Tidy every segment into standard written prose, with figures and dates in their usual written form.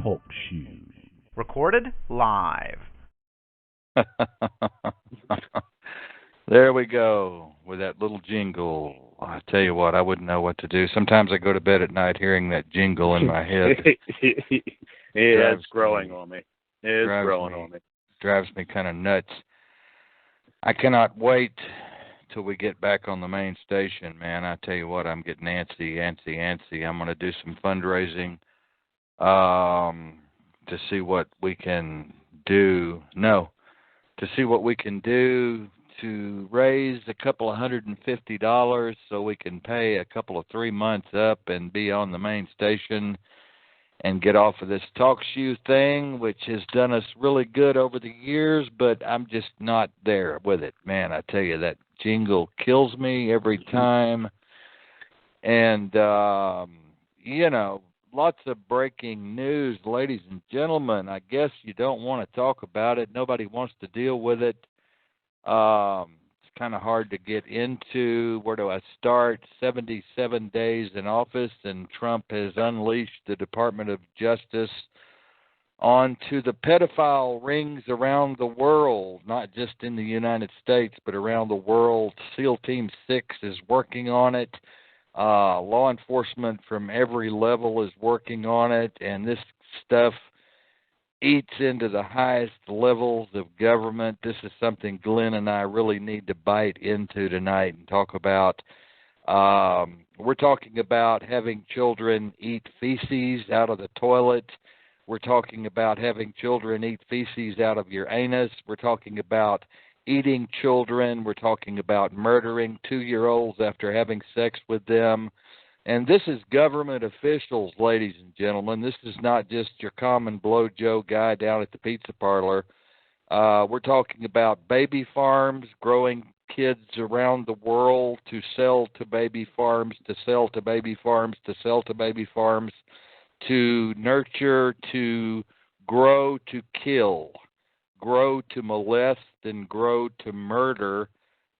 Talk shoes. Recorded live. There we go with that little jingle. I tell you what, I wouldn't know what to do. Sometimes I go to bed at night hearing that jingle in my head. It's growing on me. It's growing on me. Drives me kind of nuts. I cannot wait till we get back on the main station, man. I tell you what, I'm getting antsy. I'm going to do some fundraising to see what we can do. No, to see what we can do to raise a couple of $150 so we can pay a couple of 3 months up and be on the main station and get off of this talk shoe thing, which has done us really good over the years, but I'm just not there with it. Man, I tell you, that jingle kills me every time. And, lots of breaking news, ladies and gentlemen. I guess you don't want to talk about it. Nobody wants to deal with it. It's kind of hard to get into. Where do I start? 77 days in office, and Trump has unleashed the Department of Justice onto the pedophile rings around the world, not just in the United States, but around the world. SEAL Team 6 is working on it. Law enforcement from every level is working on it, and this stuff eats into the highest levels of government. This is something Glenn and I really need to bite into tonight and talk about. We're talking about having children eat feces out of the toilet. We're talking about having children eat feces out of your anus. We're talking about eating children. We're talking about murdering 2-year-olds after having sex with them. And this is government officials, ladies and gentlemen. This is not just your common blow Joe guy down at the pizza parlor. We're talking about baby farms growing kids around the world to sell to baby farms, to sell to baby farms, to sell to baby farms, to nurture, to grow, to kill, grow to molest, and grow to murder.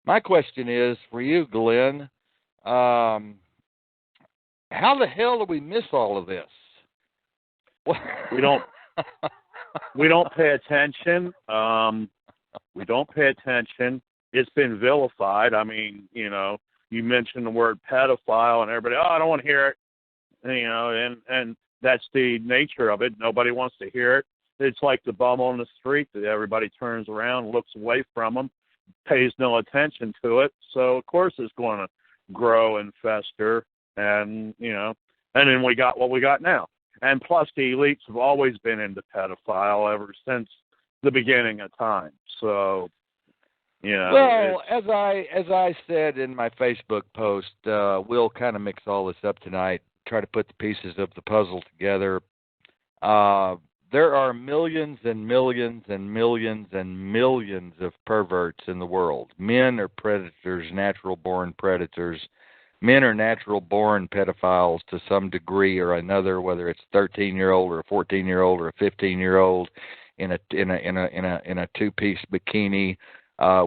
My question is for you, Glenn, how the hell do we miss all of this? We don't pay attention. We don't pay attention. It's been vilified. I mean, you mentioned the word pedophile, and everybody, I don't want to hear it. And that's the nature of it. Nobody wants to hear it. It's like the bum on the street that everybody turns around, looks away from them, pays no attention to it. So, of course, it's going to grow and fester. And then we got what we got now. And plus, the elites have always been into pedophile ever since the beginning of time. So, Well, as I said in my Facebook post, we'll kind of mix all this up tonight, try to put the pieces of the puzzle together. There are millions and millions and millions and millions of perverts in the world. Men are predators, natural-born predators. Men are natural-born pedophiles to some degree or another, whether it's a 13-year-old or a 14-year-old or a 15-year-old in a two-piece bikini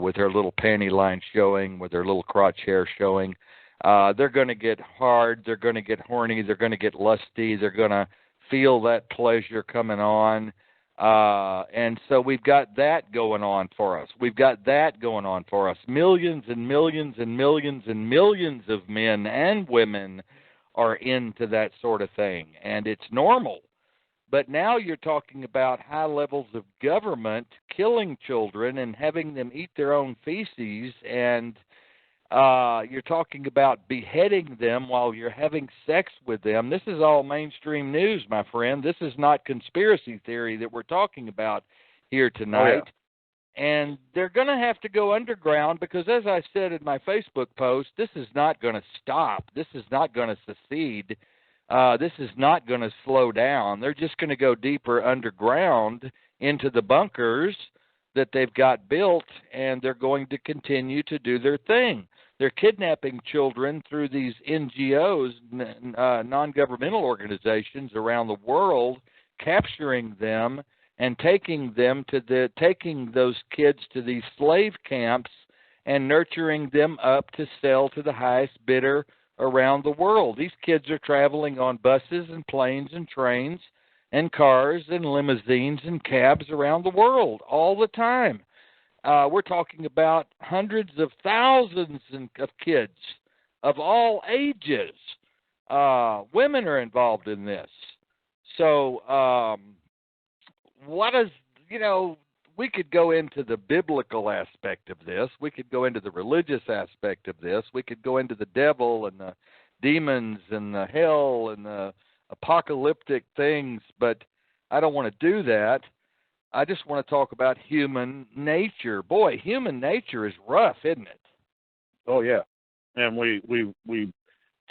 with their little panty line showing, with their little crotch hair showing. They're going to get hard. They're going to get horny. They're going to get lusty. They're going to feel that pleasure coming on. And so we've got that going on for us. Millions and millions and millions and millions of men and women are into that sort of thing, and it's normal. But now you're talking about high levels of government killing children and having them eat their own feces, and you're talking about beheading them while you're having sex with them. This is all mainstream news, my friend. This is not conspiracy theory that we're talking about here tonight. Oh, yeah. And they're going to have to go underground because, as I said in my Facebook post, this is not going to stop. This is not going to secede. This is not going to slow down. They're just going to go deeper underground into the bunkers that they've got built, and they're going to continue to do their thing. They're kidnapping children through these NGOs, non-governmental organizations around the world, capturing them and taking those kids to these slave camps and nurturing them up to sell to the highest bidder around the world. These kids are traveling on buses and planes and trains, and cars and limousines and cabs around the world all the time. We're talking about hundreds of thousands of kids of all ages. Women are involved in this. So what is, we could go into the biblical aspect of this. We could go into the religious aspect of this. We could go into the devil and the demons and the hell and the apocalyptic things, but I don't want to do that. I just want to talk about human nature. Boy, human nature is rough, isn't it? Oh yeah, and we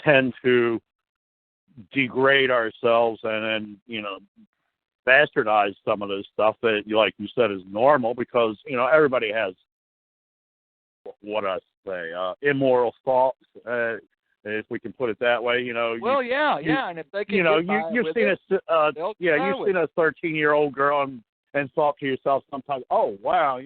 tend to degrade ourselves and bastardize some of this stuff that, like you said, is normal because everybody has what I say immoral thoughts. If we can put it that way, Well, and if they can, you've seen you've seen a 13-year-old girl and thought to yourself sometimes, oh wow,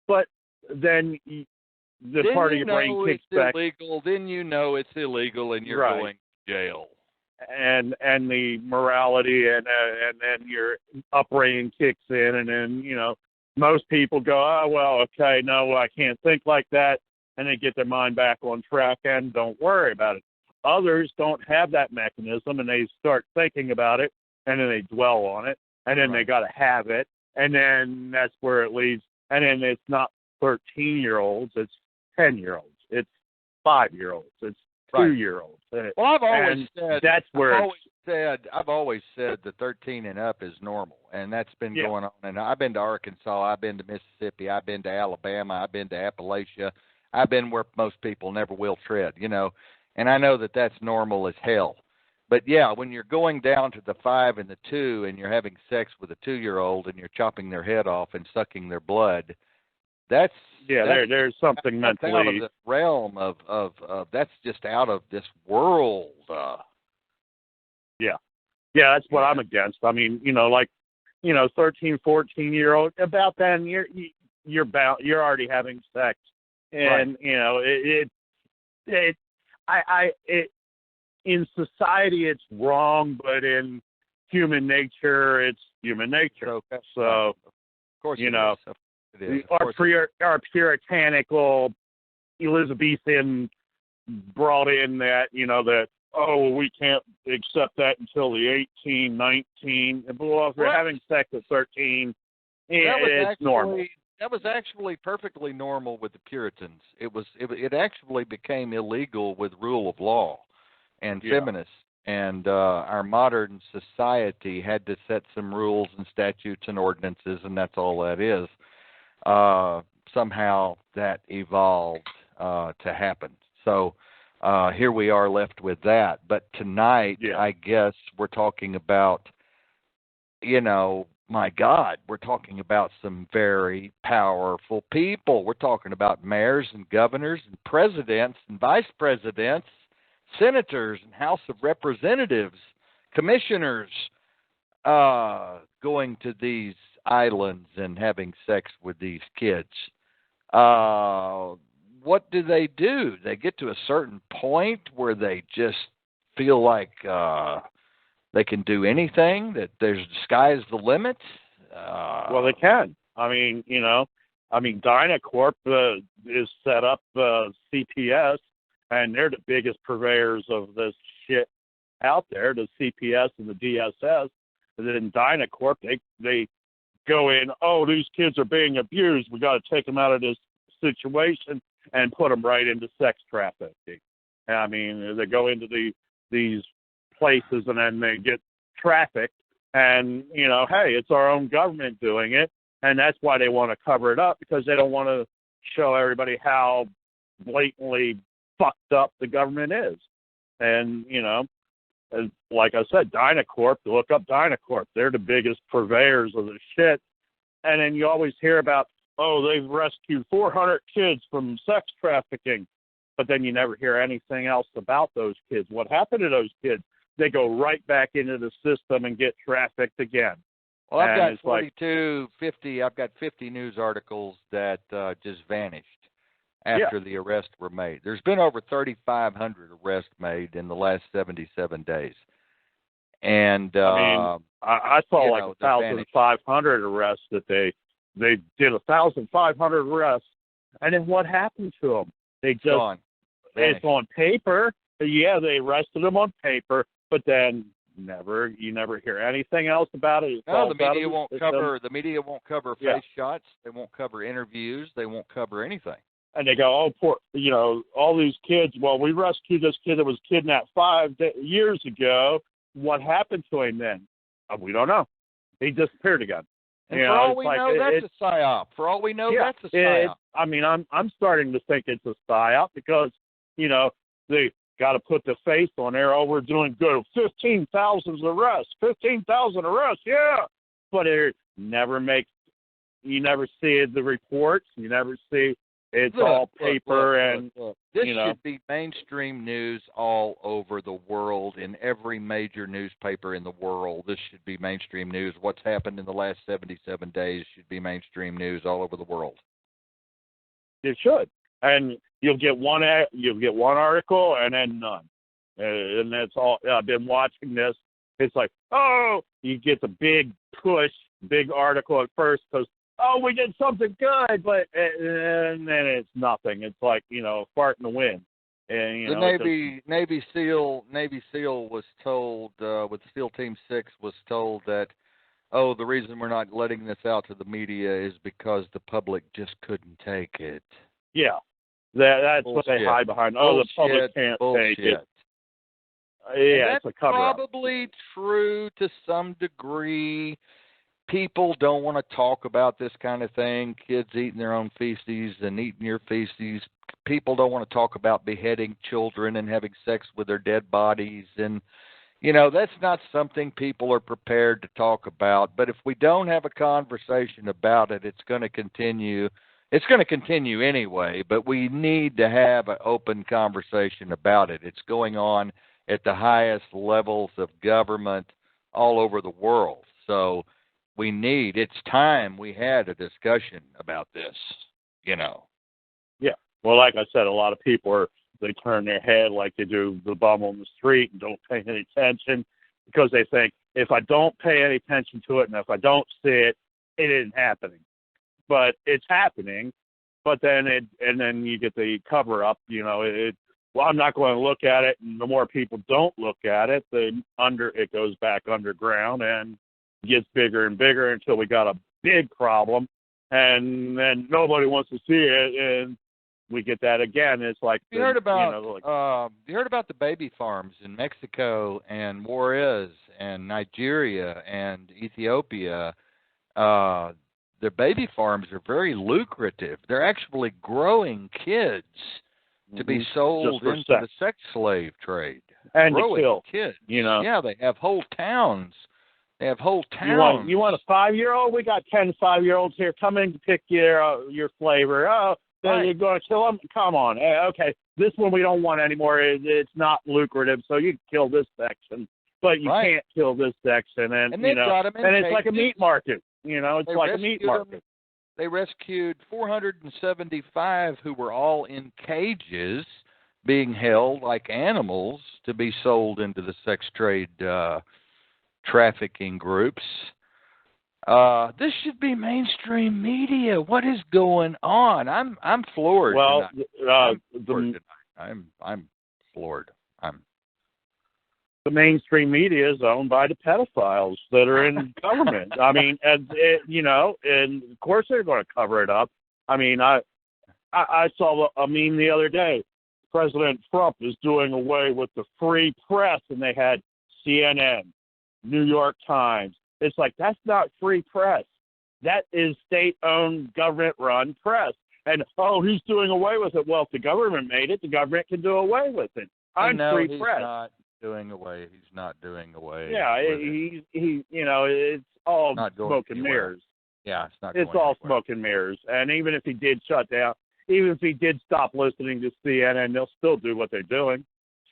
but then the part of your brain kicks back. Illegal, then it's illegal, and you're going to jail. And the morality and your upbringing kicks in, and then most people go, oh well, okay, no, I can't think like that. And they get their mind back on track and don't worry about it. Others don't have that mechanism, and they start thinking about it, and then they dwell on it, and then they got to have it, and then that's where it leads. And then it's not 13-year-olds, it's 10-year-olds, it's 5-year-olds, it's 2-year-olds. Well, I've always said the 13 and up is normal, and that's been going on. And I've been to Arkansas, I've been to Mississippi, I've been to Alabama, I've been to Appalachia. I've been where most people never will tread, and I know that that's normal as hell. But, yeah, when you're going down to the 5 and the 2 and you're having sex with a 2-year-old and you're chopping their head off and sucking their blood, there's something mentally out of the realm of that's just out of this world. Yeah, that's what I'm against. I mean, 13, 14-year-old, about then you're already having sex. And in society it's wrong, but in human nature it's human nature. So of course, our puritanical Elizabethan brought in that we can't accept that until the 18, 19. Well, if they're having sex at 13, it's normal. That was actually perfectly normal with the Puritans. It actually became illegal with rule of law and feminists. And our modern society had to set some rules and statutes and ordinances, and that's all that is. Somehow that evolved to happen. So here we are left with that. But tonight, I guess we're talking about, my God, we're talking about some very powerful people. We're talking about mayors and governors and presidents and vice presidents, senators and House of Representatives, commissioners going to these islands and having sex with these kids. What do? They get to a certain point where they just feel like they can do anything, that the sky's the limit? Well, they can. I mean, Dynacorp is set up CPS, and they're the biggest purveyors of this shit out there, the CPS and the DSS. And then Dynacorp, they go in, oh, these kids are being abused. We got to take them out of this situation and put them right into sex trafficking. I mean, they go into these places and then they get trafficked, and hey, it's our own government doing it, and that's why they want to cover it up, because they don't want to show everybody how blatantly fucked up the government is. And like I said, Dynacorp, look up Dynacorp, they're the biggest purveyors of the shit. And then you always hear about, oh, they've rescued 400 kids from sex trafficking, but then you never hear anything else about those kids. What happened to those kids? They go right back into the system and get trafficked again. Well, I've got 50 news articles that just vanished after the arrests were made. There's been over 3,500 arrests made in the last 77 days. And I saw like 1,500 arrests that they did 1,500 arrests, and then what happened to them? They just gone. It's on paper. Yeah, they arrested them on paper, but then you never hear anything else about it. No, the media won't cover. The media won't cover face shots. They won't cover interviews. They won't cover anything. And they go, oh, poor, all these kids. Well, we rescued this kid that was kidnapped 5 years ago. What happened to him then? We don't know. He disappeared again. And for all we know, that's a psyop. For all we know, that's a psyop. I'm starting to think it's a psyop because, they got to put the face on there. Oh, we're doing good. 15,000 arrests. 15,000 arrests, yeah. But it never you never see the reports. You never see it's all paper. This should be mainstream news all over the world, in every major newspaper in the world. This should be mainstream news. What's happened in the last 77 days should be mainstream news all over the world. It should. And you'll get one article and then none. And that's all. I've been watching this. It's like, oh, you get the big push, big article at first because, oh, we did something good, but and then it's nothing. It's like, fart in the wind. And the Navy SEAL was told with SEAL Team 6 was told that, oh, the reason we're not letting this out to the media is because the public just couldn't take it. Yeah, that's bullshit. What they hide behind. Oh, the public can't take it. Yeah, it's a cover-up. That's probably true to some degree. People don't want to talk about this kind of thing. Kids eating their own feces and eating your feces. People don't want to talk about beheading children and having sex with their dead bodies. And, that's not something people are prepared to talk about. But if we don't have a conversation about it, it's going to continue. It's going to continue anyway, but we need to have an open conversation about it. It's going on at the highest levels of government all over the world. So it's time we had a discussion about this, Yeah. Well, like I said, a lot of people they turn their head like they do the bum on the street and don't pay any attention because they think if I don't pay any attention to it and if I don't see it, it isn't happening. But it's happening. But then you get the cover up, well, I'm not going to look at it. And the more people don't look at it, it goes back underground and gets bigger and bigger until we got a big problem, and then nobody wants to see it, and we get that again. It's like you heard about the baby farms in Mexico and Juarez and Nigeria and Ethiopia. Their baby farms are very lucrative. They're actually growing kids to be sold into the sex slave trade. And to kill kids. Yeah, they have whole towns. You want a 5-year-old? We got 10 5-year-olds here. Come in to pick your flavor. Oh, then you're going to kill them? Come on. Okay, this one we don't want anymore. It's not lucrative, so you kill this section, but you can't kill this section. And it's like a meat market. It's like a meat market. They rescued 475 who were all in cages, being held like animals to be sold into the sex trade trafficking groups. This should be mainstream media. What is going on? I'm floored. Well, I'm floored. The mainstream media is owned by the pedophiles that are in government. I mean, and of course they're going to cover it up. I mean, I saw a meme the other day. President Trump is doing away with the free press, and they had CNN, New York Times. It's like, that's not free press. That is state-owned, government-run press. And, he's doing away with it. Well, if the government made it, the government can do away with it. I'm free press. He's not doing away. Yeah, it's all smoke and mirrors. Yeah, it's not. It's all smoke and mirrors. And even if he did shut down, even if he did stop listening to CNN, they'll still do what they're doing.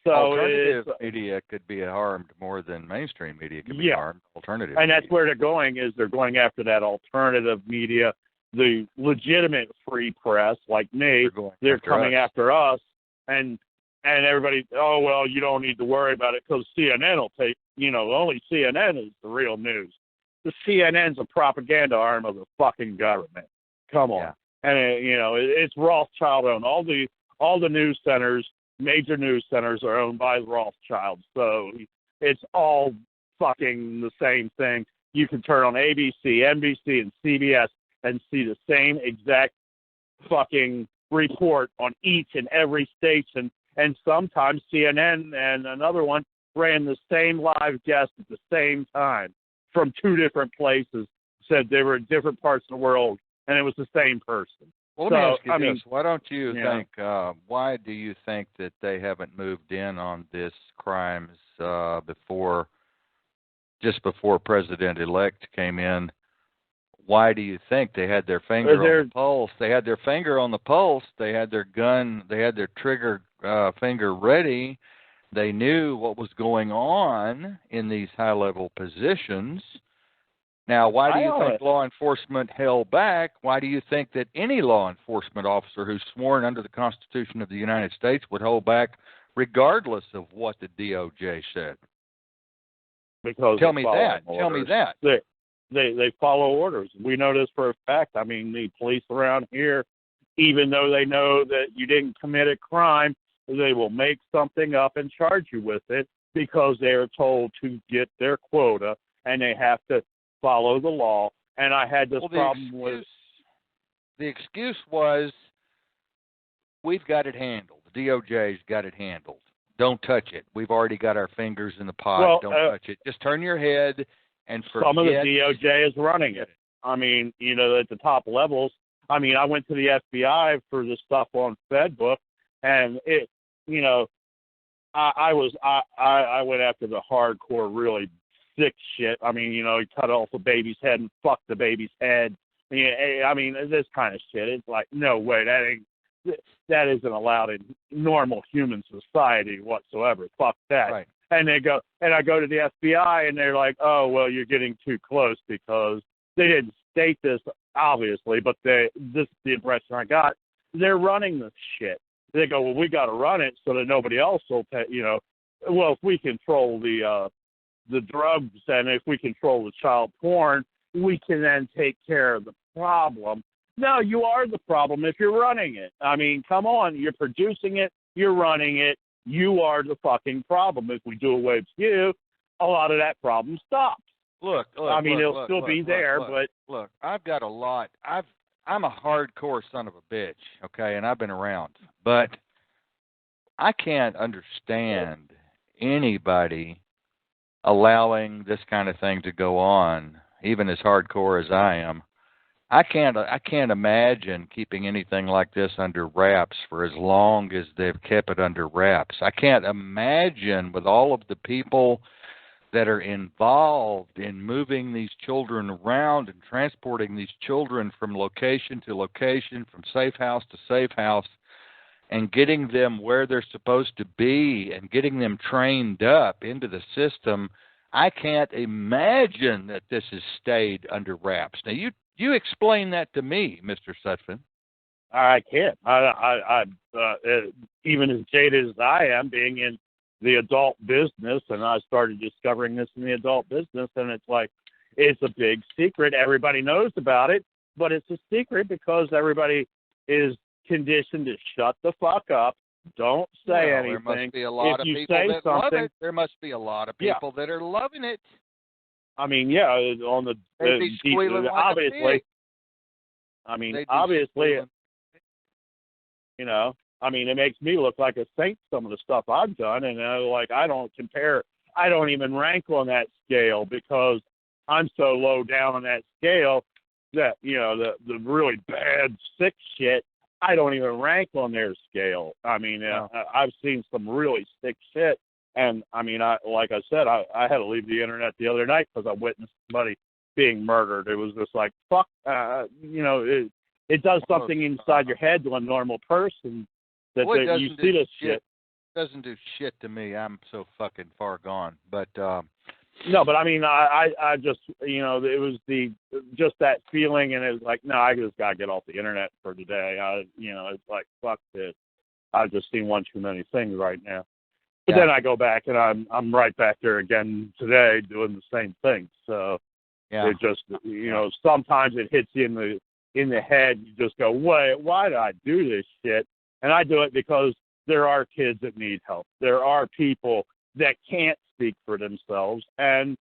So alternative media could be harmed more than mainstream media could be harmed. Alternative, and that's where they're going. Is they're going after that alternative media, the legitimate free press like me. They're coming after us, and and everybody, oh, well, you don't need to worry about it because CNN will take, only CNN is the real news. The CNN's a propaganda arm of the fucking government. Come on. Yeah. And, it's Rothschild-owned. All the news centers, major news centers are owned by Rothschild. So it's all fucking the same thing. You can turn on ABC, NBC, and CBS and see the same exact fucking report on each and every station. And sometimes CNN and another one ran the same live guest at the same time from two different places, said they were in different parts of the world, and it was the same person. Well, let me ask you this. Why don't you think, why do you think that they haven't moved in on this crimes just before President-elect came in? Why do you think they had their finger on the pulse? They had their finger on the pulse. They had their gun. They had their trigger finger ready. They knew what was going on in these high-level positions. Now, why do you think law enforcement held back? Why do you think that any law enforcement officer who's sworn under the Constitution of the United States would hold back regardless of what the DOJ said? Because Tell me that. They follow orders. We know this for a fact. I mean, the police around here, even though they know that you didn't commit a crime, they will make something up and charge you with it because they are told to get their quota and they have to follow the law. And I had this problem with... The excuse was, we've got it handled. The DOJ's got it handled. Don't touch it. We've already got our fingers in the pot. Don't touch it. Just turn your head and forget. Some of the DOJ is running it. I mean, at the top levels. I mean, I went to the FBI for the stuff on FedBook, and it, I went after the hardcore, really sick shit. I mean, he cut off a baby's head and fucked the baby's head. I mean, this kind of shit. It's like, no way, that isn't allowed in normal human society whatsoever. Fuck that. Right. And I go to the FBI, and they're like, oh, well, you're getting too close because they didn't state this, obviously, but this is the impression I got. They're running this shit. They go, well, we got to run it so that nobody else will pay, well, if we control the drugs and if we control the child porn, we can then take care of the problem. No, you are the problem if you're running it. I mean, come on, you're producing it, you're running it, you are the fucking problem. If we do away with you, a lot of that problem stops. Look, it'll still be there, but... Look, I've got a lot. I'm a hardcore son of a bitch, okay, and I've been around. But I can't understand anybody allowing this kind of thing to go on, even as hardcore as I am. I can't imagine keeping anything like this under wraps for as long as they've kept it under wraps. I can't imagine with all of the people that are involved in moving these children around and transporting these children from location to location, from safe house to safe house, and getting them where they're supposed to be and getting them trained up into the system. I can't imagine that this has stayed under wraps. Now, you explain that to me, Mr. Sutphin. I can't. I even as jaded as I am, being in the adult business, and I started discovering this in the adult business, and it's like, it's a big secret. Everybody knows about it, but it's a secret because everybody is conditioned to shut the fuck up. Don't say anything. There must be a lot of people that love it. There must be a lot of people that are loving it. I mean, yeah, on the obviously. I mean, obviously, I mean, it makes me look like a saint, some of the stuff I've done, and I don't compare. I don't even rank on that scale because I'm so low down on that scale that the really bad, sick shit. I don't even rank on their scale. I mean, I've seen some really sick shit. And, I mean, like I said, I had to leave the internet the other night because I witnessed somebody being murdered. It was just like, fuck, it does something inside your head to a normal person that you see this shit. It doesn't do shit to me. I'm so fucking far gone. But no, but I mean, I just, it was just that feeling, and it was like, no, I just got to get off the internet for today. It's like, fuck this. I've just seen one too many things right now. But then I go back and I'm right back there again today doing the same thing. So it just, sometimes it hits you in the head. You just go, wait, why did I do this shit? And I do it because there are kids that need help. There are people that can't speak for themselves, and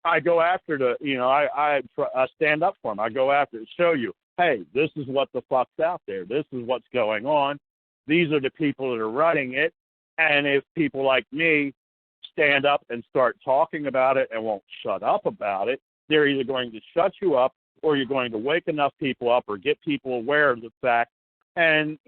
I go after I stand up for them. I go after it, show you, hey, this is what the fuck's out there. This is what's going on. These are the people that are running it. And if people like me stand up and start talking about it and won't shut up about it, they're either going to shut you up or you're going to wake enough people up or get people aware of the fact. And,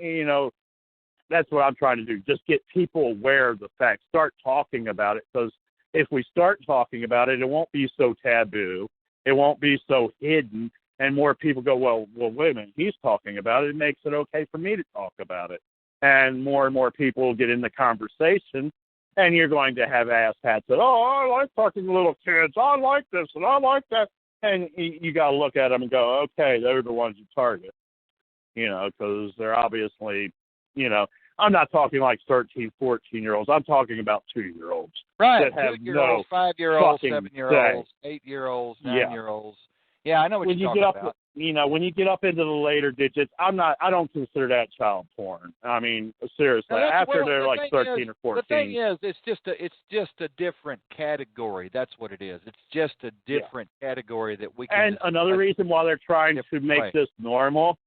that's what I'm trying to do. Just get people aware of the fact. Start talking about it, because if we start talking about it, it won't be so taboo. It won't be so hidden. And more people go, well, wait a minute, he's talking about it. It makes it okay for me to talk about it. And more people will get in the conversation, and you're going to have asshats that, I like talking to little kids. I like this and I like that. And you got to look at them and go, okay, they're the ones you target, because they're obviously, I'm not talking like 13, 14-year-olds. I'm talking about 2-year-olds. Right, that have 2-year-olds, no 5-year-olds, fucking 7-year-olds, 8-year-olds, 9-year-olds. Yeah, I know what when you're you talking get about. up, when you get up into the later digits, I don't consider that child porn. I mean, seriously, after they're like 13 or 14. The thing is, it's just a different category. That's what it is. It's just a different category that we can. And another reason why they're trying to make this normal,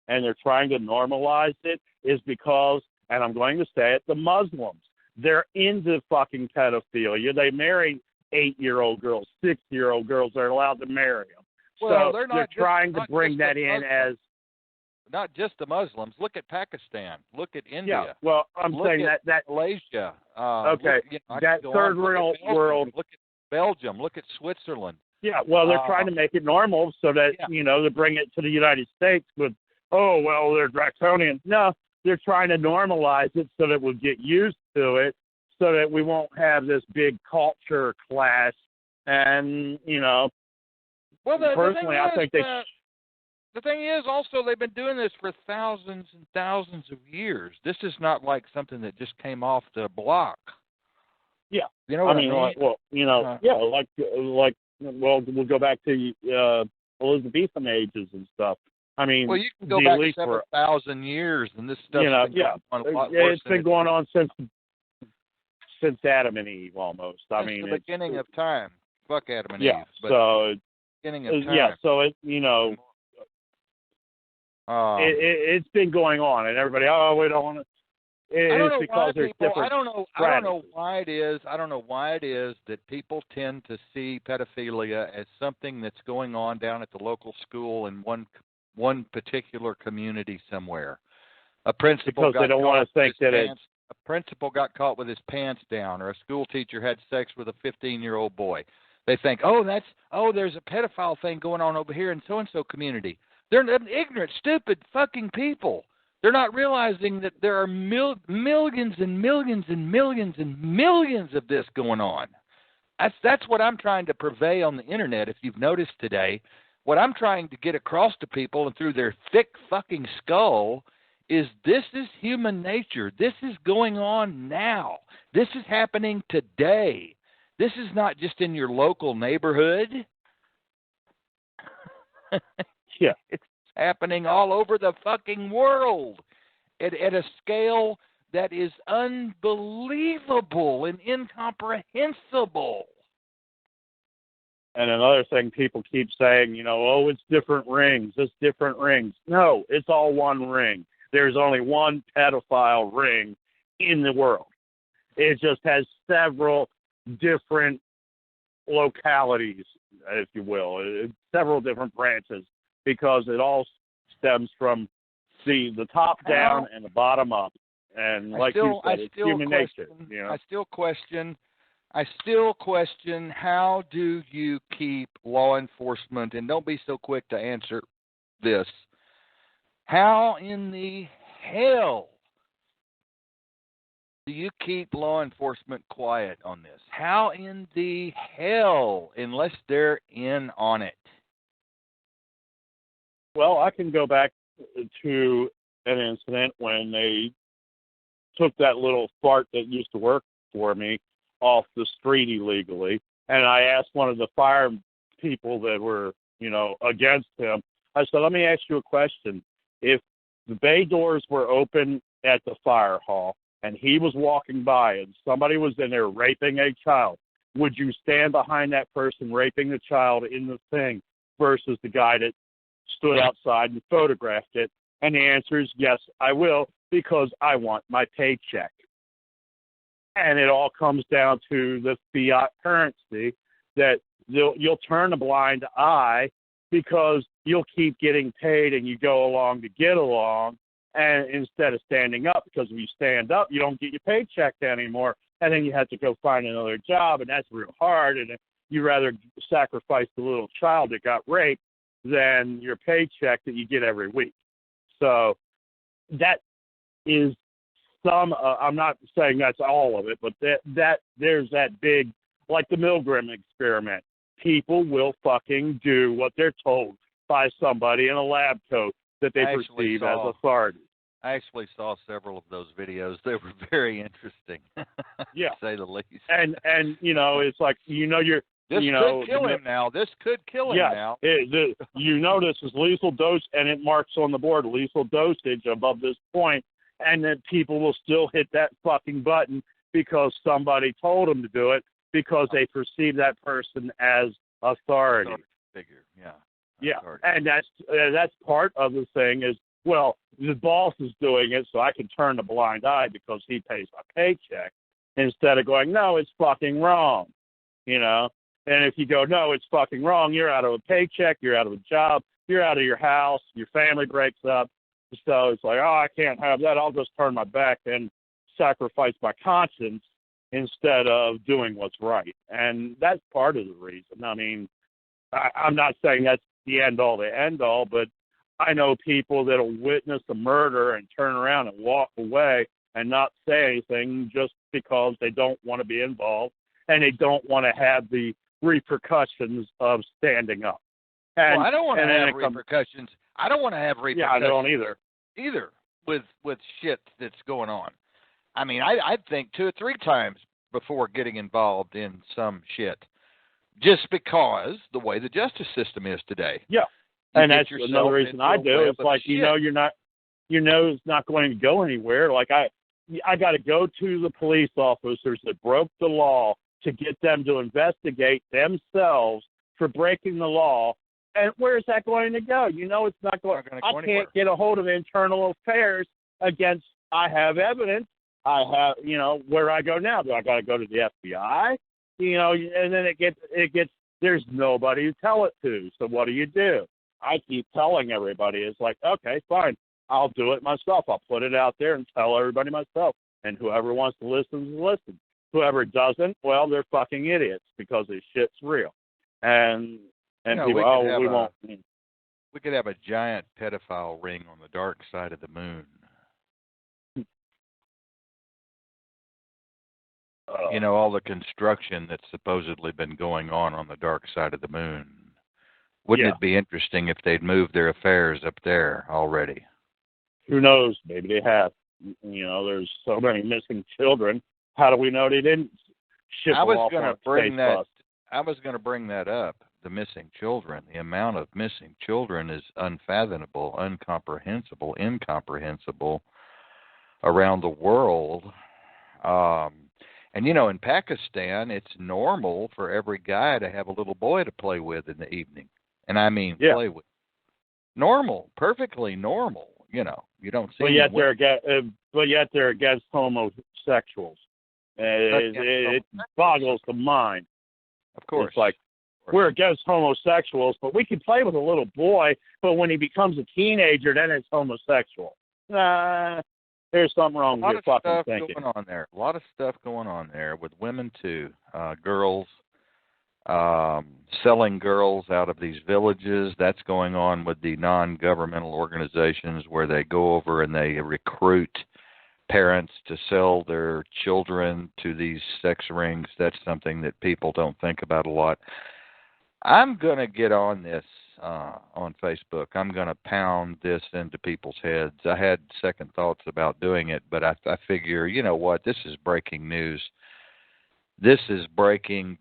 and they're trying to normalize it, is because, and I'm going to say it, the Muslims, they're into fucking pedophilia. They marry 8-year-old girls, 6-year-old girls. They're allowed to marry them. Well, so they're trying to bring that in as not just the Muslims. Look at Pakistan. Look at India. Yeah, well, I'm saying that Malaysia. Okay, that third world. Look at Belgium. Look at Switzerland. Yeah, well, they're trying to make it normal so that to bring it to the United States with, they're draconian. No, they're trying to normalize it so that we'll get used to it, so that we won't have this big culture clash. And well, personally, I think the thing is also they've been doing this for thousands and thousands of years. This is not like something that just came off the block. Yeah, you know what I mean? We'll go back to Elizabethan ages and stuff. I mean, well, you can go back several thousand years, and this stuff. It's been going on since Adam and Eve almost. Since the beginning of time. Fuck Adam and Eve. But so beginning of time. Yeah, so it's been going on, and everybody, we don't want to. It's because there's different. I don't know why it is. I don't know why it is that people tend to see pedophilia as something that's going on down at the local school in one particular community somewhere. A principal because they don't want to think that a principal got caught with his pants down, or a school teacher had sex with a 15-year-old boy. They think, there's a pedophile thing going on over here in so-and-so community. They're ignorant, stupid fucking people. They're not realizing that there are millions and millions and millions and millions of this going on. That's what I'm trying to purvey on the internet, if you've noticed today. What I'm trying to get across to people and through their thick fucking skull is this is human nature. This is going on now. This is happening today. This is not just in your local neighborhood. Yeah. It's happening all over the fucking world at a scale that is unbelievable and incomprehensible. And another thing people keep saying, it's different rings. It's different rings. No, it's all one ring. There's only one pedophile ring in the world. It just has several different localities, if you will, several different branches, because it all stems from the top down and the bottom up. And like you said, it's human nature. I still question how do you keep law enforcement, and don't be so quick to answer this, how in the hell do you keep law enforcement quiet on this? How in the hell, unless they're in on it? Well, I can go back to an incident when took that little fart that used to work for me off the street illegally, and I asked one of the fire people that were, against him, I said, let me ask you a question. If the bay doors were open at the fire hall and he was walking by and somebody was in there raping a child, would you stand behind that person raping the child in the thing versus the guy that stood outside and photographed it? And the answer is yes, I will, because I want my paycheck. And it all comes down to the fiat currency that you'll turn a blind eye because you'll keep getting paid and you go along to get along, and instead of standing up, because if you stand up, you don't get your paycheck anymore, and then you have to go find another job, and that's real hard, and you rather sacrifice the little child that got raped than your paycheck that you get every week. So that is some, I'm not saying that's all of it, but that there's that big, like the Milgram experiment. People will fucking do what they're told by somebody in a lab coat that they perceive as authority. I actually saw several of those videos. They were very interesting, yeah, to say the least. And it's like, you're... This could kill him now. This could kill him now. This is lethal dose, and it marks on the board lethal dosage above this point, and then people will still hit that fucking button because somebody told them to do it, because they perceive that person as authority. Figure, yeah. Yeah, Authority. And that's part of the thing is, well, the boss is doing it, so I can turn a blind eye because he pays my paycheck, instead of going, no, it's fucking wrong, And if you go, no, it's fucking wrong, you're out of a paycheck, you're out of a job, you're out of your house, your family breaks up. So it's like, I can't have that. I'll just turn my back and sacrifice my conscience instead of doing what's right. And that's part of the reason. I mean, I'm not saying that's the end-all, but I know people that will witness a murder and turn around and walk away and not say anything just because they don't want to be involved and they don't want to have the repercussions of standing up. And, I don't want to have repercussions. I don't want to have repercussions. Yeah, I don't either. Either with shit that's going on. I mean, I'd think 2 or 3 times before getting involved in some shit, just because the way the justice system is today. Yeah, and that's another reason I do. It's like, you're not, it's not going to go anywhere. Like I got to go to the police officers that broke the law to get them to investigate themselves for breaking the law. And where is that going to go? It's not going to go anywhere. Can't get a hold of internal affairs against, I have evidence. I have, where I go now. Do I got to go to the FBI? And then it gets, there's nobody to tell it to. So what do? I keep telling everybody, it's like, okay, fine. I'll do it myself. I'll put it out there and tell everybody myself. And whoever wants to listen, listen. Whoever doesn't, well, they're fucking idiots because this shit's real. And people, we won't. We could have a giant pedophile ring on the dark side of the moon. All the construction that's supposedly been going on the dark side of the moon. Wouldn't it be interesting if they'd moved their affairs up there already? Who knows? Maybe they have. There's so many missing children. How do we know they didn't ship them off on a space bus? I was going to bring that up. The missing children. The amount of missing children is unfathomable, incomprehensible around the world. And, in Pakistan, it's normal for every guy to have a little boy to play with in the evening. And I mean play with. Normal, perfectly normal. You don't see. But yet they're against homosexuals. It boggles the mind. Of course. It's like, we're against homosexuals, but we can play with a little boy, but when he becomes a teenager, then it's homosexual. There's something wrong with your fucking thinking. A lot of stuff going on there with women, too. Girls, selling girls out of these villages. That's going on with the non-governmental organizations where they go over and they recruit parents to sell their children to these sex rings. That's something that people don't think about a lot. I'm going to get on this on Facebook. I'm going to pound this into people's heads. I had second thoughts about doing it, but I figure, you know what? This is breaking news. This is breaking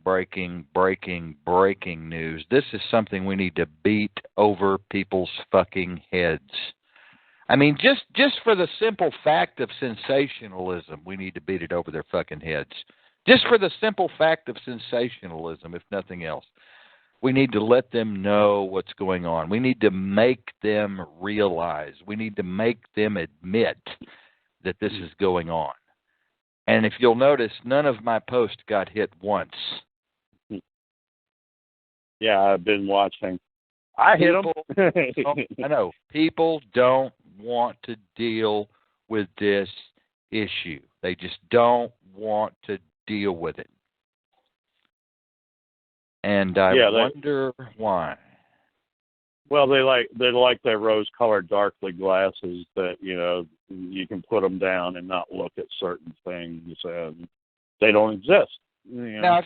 news. This is something we need to beat over people's fucking heads. I mean, just for the simple fact of sensationalism, we need to beat it over their fucking heads. Just for the simple fact of sensationalism, if nothing else. We need to let them know what's going on. We need to make them realize. We need to make them admit that this is going on. And if you'll notice, none of my posts got hit once. Yeah, I've been watching. I hit them. I know. People don't want to deal with this issue. They just don't want to deal with it. And I wonder why. Well, they like their rose-colored darkly glasses that, you know, you can put them down and not look at certain things, and they don't exist. You know? Now, if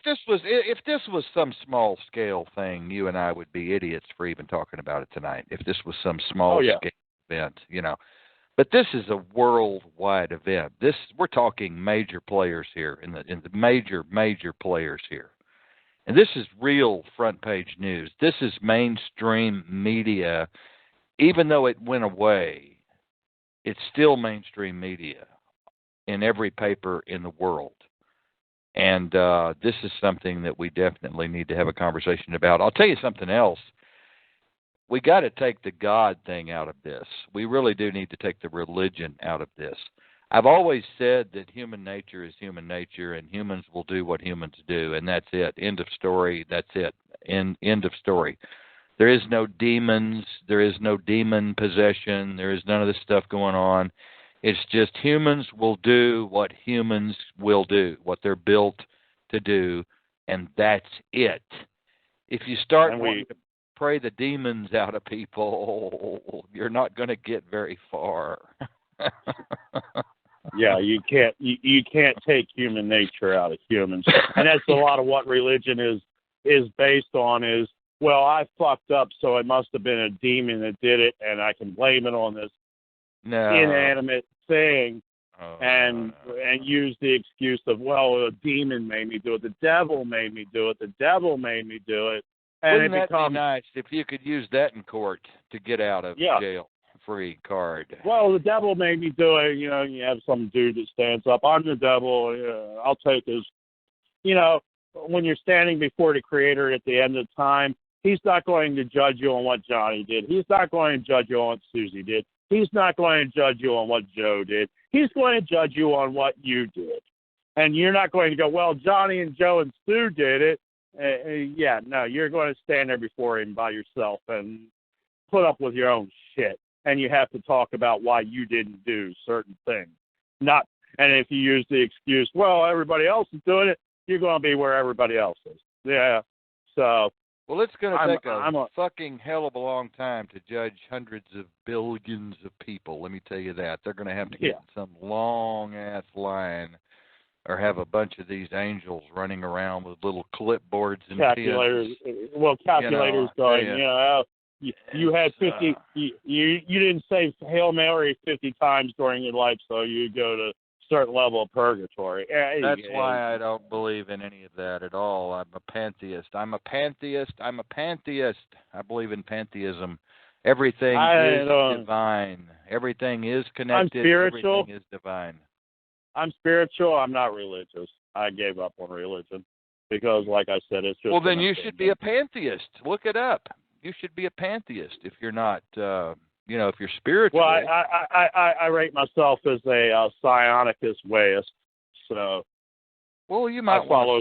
this was some small scale thing, you and I would be idiots for even talking about it tonight. If this was some small scale event, you know, but this is a worldwide event. We're talking major players here, in the major players here. And this is real front page news. This is mainstream media. Even though it went away, it's still mainstream media in every paper in the world. And this is something that we definitely need to have a conversation about. I'll tell you something else. We got to take the God thing out of this. We really do need to take the religion out of this. I've always said that human nature is human nature, and humans will do what humans do, and that's it. End of story. That's it. End of story. There is no demons. There is no demon possession. There is none of this stuff going on. It's just humans will do what humans will do, what they're built to do, and that's it. If you start wanting to pray the demons out of people, you're not going to get very far. Yeah, you can't take human nature out of humans, and that's a lot of what religion is based on. Is, well, I fucked up, so it must have been a demon that did it, and I can blame it on this inanimate thing, and use the excuse of, well, a demon made me do it, the devil made me do it, the devil made me do it, and wouldn't that be nice if you could use that in court to get out of jail? Free card. Well, the devil made me do it. You know, you have some dude that stands up. I'm the devil. I'll take his. You know, when you're standing before the Creator at the end of time, He's not going to judge you on what Johnny did. He's not going to judge you on what Susie did. He's not going to judge you on what Joe did. He's going to judge you on what you did. And you're not going to go, well, Johnny and Joe and Sue did it. No, you're going to stand there before Him by yourself and put up with your own shit. And you have to talk about why you didn't do certain things. And if you use the excuse, well, everybody else is doing it, you're going to be where everybody else is. Yeah. So. Well, it's going to take a fucking hell of a long time to judge hundreds of billions of people. Let me tell you that. They're going to have to get in some long-ass line or have a bunch of these angels running around with little clipboards and calculators. Well, calculators going, you had 50. You didn't say Hail Mary 50 times during your life, so you go to a certain level of purgatory. That's why I don't believe in any of that at all. I'm a pantheist. I'm a pantheist. I believe in pantheism. Everything is divine. Everything is connected. I'm spiritual. Everything is divine. I'm spiritual. I'm not religious. I gave up on religion because, like I said, it's just. Well, then you should be a pantheist. Look it up. You should be a pantheist if you're not, if you're spiritual. Well, I rate myself as a psionicist wayist. So. Well, you might want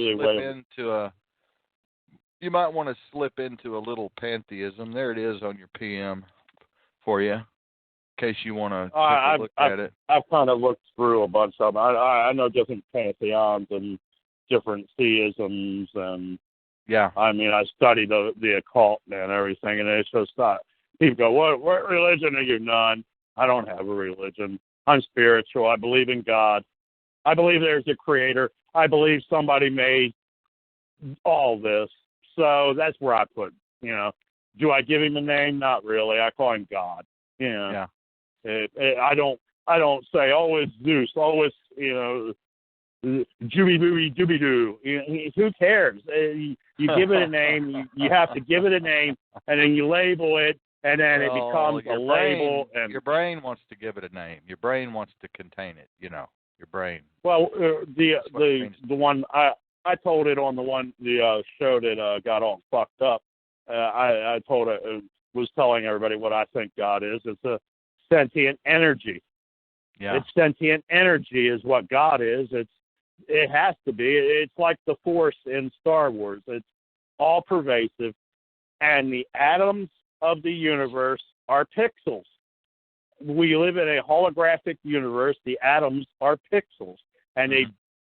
to slip into a little pantheism. There it is on your PM for you, in case you want to take a look at it. I've kind of looked through a bunch of them. I know different pantheons and different theisms and. Yeah. I mean, I studied the occult and everything, and it's just not. People go, what religion are you? None. I don't have a religion. I'm spiritual. I believe in God. I believe there's a creator. I believe somebody made all this. So that's where I put, Do I give him a name? Not really. I call him God. You know. Yeah. I don't say, oh, it's Zeus. Oh, it's, you know, Jooby Booby Dooby Doo. Who cares? You give it a name. You have to give it a name, and then you label it, and then it becomes a label. And your brain wants to give it a name. Your brain wants to contain it. You know, your brain. Well, the one I told it on the show that got all fucked up. I told it was telling everybody what I think God is. It's a sentient energy. Yeah. It's sentient energy is what God is. It has to be. It's like the Force in Star Wars. It's all pervasive, and the atoms of the universe are pixels. We live in a holographic universe. The atoms are pixels, and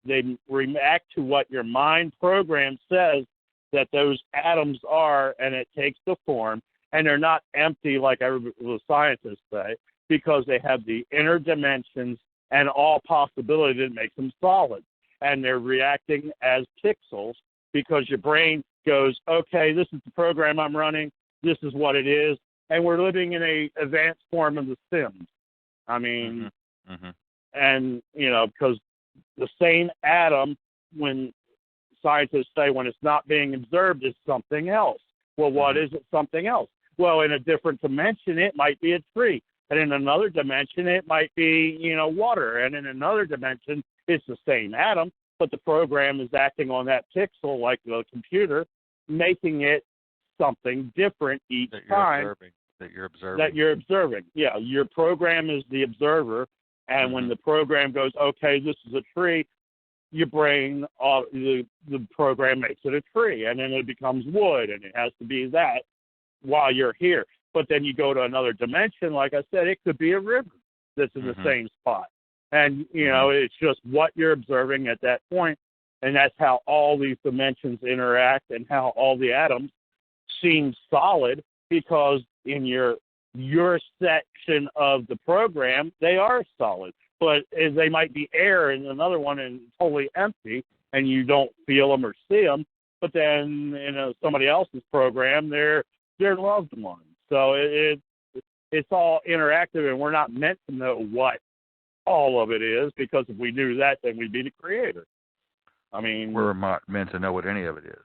they react to what your mind program says that those atoms are, and it takes the form. And they're not empty like the scientists say, because they have the inner dimensions and all possibility that makes them solid. And they're reacting as pixels because your brain goes, okay, this is the program I'm running. This is what it is. And we're living in a advanced form of The Sims. I mean, and, you know, because the same atom, when scientists say when it's not being observed, is something else. Well, what is it something else? Well, in a different dimension, it might be a tree. And in another dimension, it might be, you know, water. And in another dimension, it's the same atom, but the program is acting on that pixel like the computer, making it something different each time. That you're observing. Yeah, your program is the observer. And when the program goes, okay, this is a tree, your brain, the program makes it a tree. And then it becomes wood, and it has to be that while you're here. But then you go to another dimension, like I said, it could be a river that's in the same spot. And, you know, it's just what you're observing at that point, and that's how all these dimensions interact and how all the atoms seem solid, because in your section of the program, they are solid. But they might be air in another one and totally empty, and you don't feel them or see them. But then in somebody else's program, they're loved ones. So it's all interactive, and we're not meant to know what all of it is, because if we knew that, then we'd be the creator. I mean, we're not meant to know what any of it is.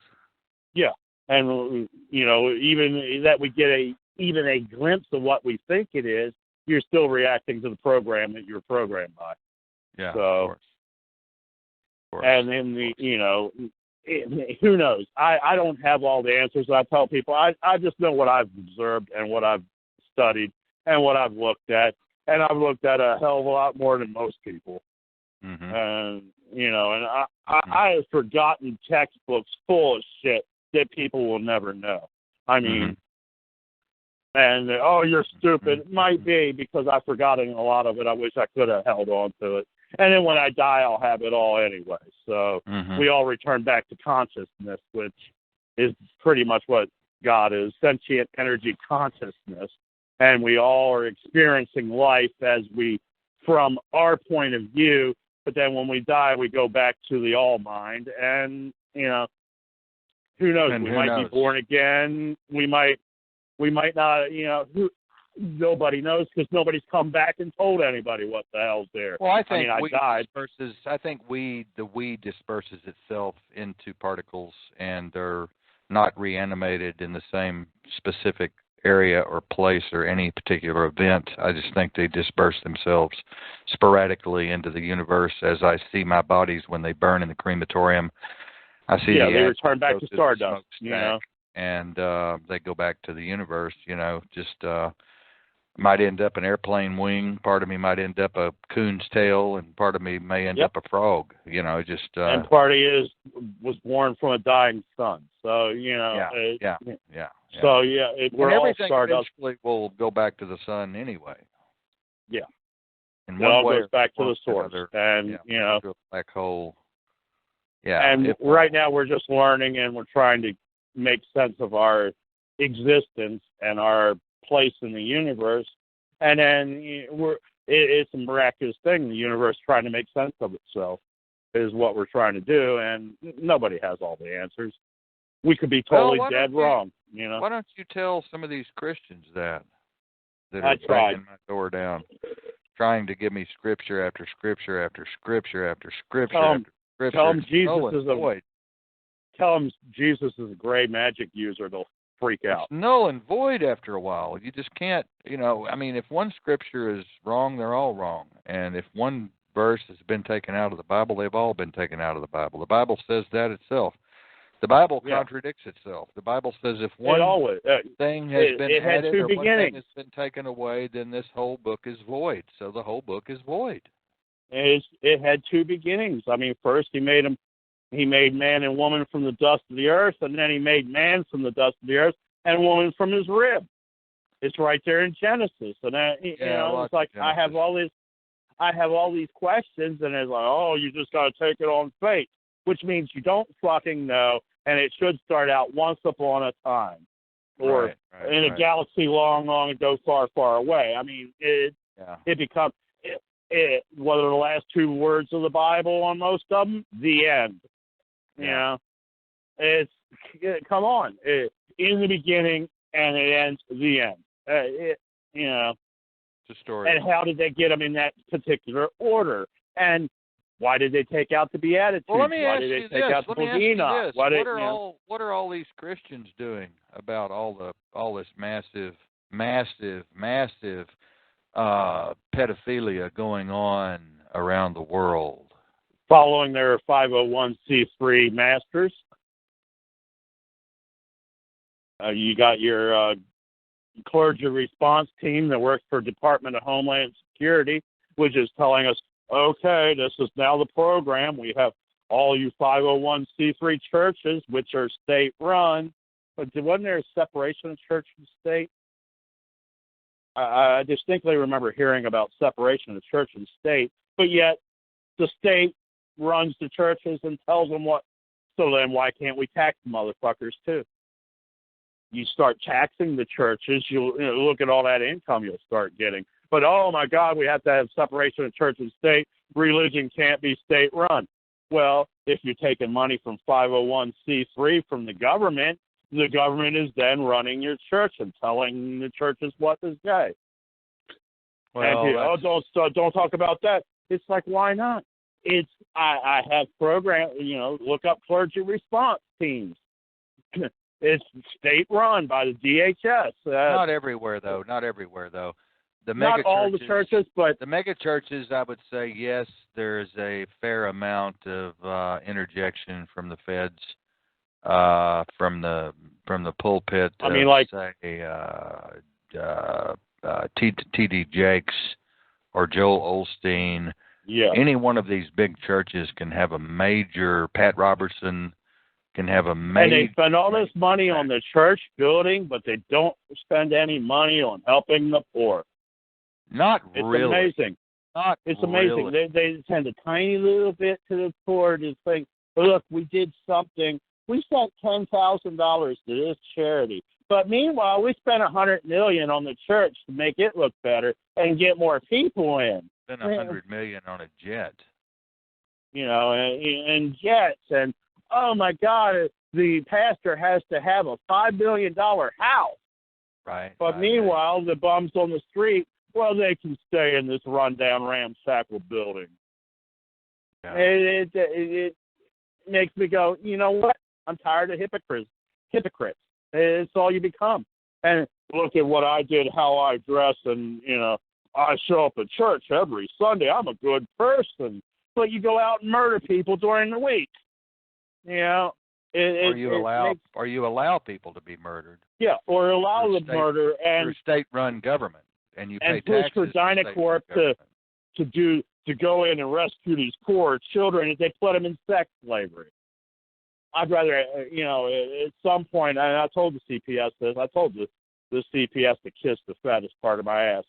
Yeah, and you know, even that we get even a glimpse of what we think it is, you're still reacting to the program that you're programmed by. Yeah, so, of course. And then who knows? I don't have all the answers. I tell people I just know what I've observed and what I've studied and what I've looked at, and I've looked at a hell of a lot more than most people. And you know, and I have forgotten textbooks full of shit that people will never know. I mean, and oh, you're stupid. It might be because I've forgotten a lot of it. I wish I could have held on to it. And then when I die, I'll have it all anyway. So we all return back to consciousness, which is pretty much what God is, sentient energy consciousness. And we all are experiencing life from our point of view. But then when we die, we go back to the all mind. And, you know, who knows? We might be born again. We might not, you know, nobody knows, because nobody's come back and told anybody what the hell's there. Well, I think I died. The weed disperses itself into particles, and they're not reanimated in the same specific area or place or any particular event. I just think they disperse themselves sporadically into the universe, as I see my bodies when they burn in the crematorium. I see they return back to stardust, you know. And they go back to the universe, you know, just might end up an airplane wing, part of me might end up a coon's tail, and part of me may end up a frog, you know, just... and part of you was born from a dying sun, so, you know... Yeah. So, we're all stardust. Everything eventually will go back to the sun anyway. Yeah. In it one all way goes back to the source, and, you know... To a black hole. Yeah. And right now we're just learning, and we're trying to make sense of our existence and our place in the universe, and then it's a miraculous thing. The universe trying to make sense of itself is what we're trying to do, and nobody has all the answers. we could be totally dead wrong. You know. Why don't you tell some of these Christians that are banging my door down, trying to give me scripture after scripture after scripture after scripture after scripture? Tell them Jesus is a gray magic user. They'll freak out. It's null and void after a while. You just can't, I mean, if one scripture is wrong, they're all wrong. And if one verse has been taken out of the Bible, they've all been taken out of the Bible. The Bible says that itself. The Bible contradicts itself. The Bible says if one thing has been added or one thing has been taken away, then this whole book is void. So the whole book is void. It had two beginnings. I mean, first he made man and woman from the dust of the earth, and then he made man from the dust of the earth and woman from his rib. It's right there in Genesis. And it's like I have all these questions, and it's like, oh, you just got to take it on faith, which means you don't fucking know, and it should start out once upon a time, or in a galaxy long, long ago, far, far away. I mean, it becomes what are the last two words of the Bible on most of them? The end. Yeah. Come on. In the beginning, and it ends the end. It's a story. And how did they get them in that particular order? And why did they take out the Beatitudes? Well, let me why ask did they you take this. out the Let me ask you this. Enoch? What are all these Christians doing about all this massive pedophilia going on around the world? Following their 501c3 masters. You got your clergy response team that works for Department of Homeland Security, which is telling us, okay, this is now the program. We have all you 501c3 churches, which are state-run. But wasn't there a separation of church and state? I distinctly remember hearing about separation of church and state, but yet the state runs the churches and tells them what. So then why can't we tax the motherfuckers too? You start taxing the churches, you'll look at all that income you'll start getting. But, oh, my God, we have to have separation of church and state. Religion can't be state-run. Well, if you're taking money from 501c3 from the government is then running your church and telling the churches what to say. Well, don't talk about that. It's like, why not? I have programs, look up clergy response teams. It's state-run by the DHS. Not everywhere, though. Not all the churches, but the mega churches, I would say, yes, there's a fair amount of interjection from the feds, from the pulpit. I mean, like T.D. Jakes or Joel Osteen. Yeah. Any one of these big churches can have a major. Pat Robertson can have a major. And they spend all this money on the church building, but they don't spend any money on helping the poor. Not it's really. Amazing. It's really. amazing. They send a tiny little bit to the poor to think, look, we did something. We sent $10,000 to this charity. But meanwhile, we spent $100 million on the church to make it look better and get more people in. Spent $100 million on a jet. And jets. And, oh, my God, the pastor has to have a $5 million house. Right. But meanwhile, the bums on the street, well, they can stay in this rundown, ramshackle building. Yeah. It makes me go, you know what? I'm tired of hypocrites. It's all you become. And look at what I did, how I dress, and, I show up at church every Sunday. I'm a good person. But you go out and murder people during the week. Or you allow people to be murdered. Yeah, or allow the murder and through state-run government. And you pay push taxes for DynaCorp to go in and rescue these poor children if they put them in sex slavery. I'd rather, at some point, and I told the CPS this, I told the CPS to kiss the fattest part of my ass.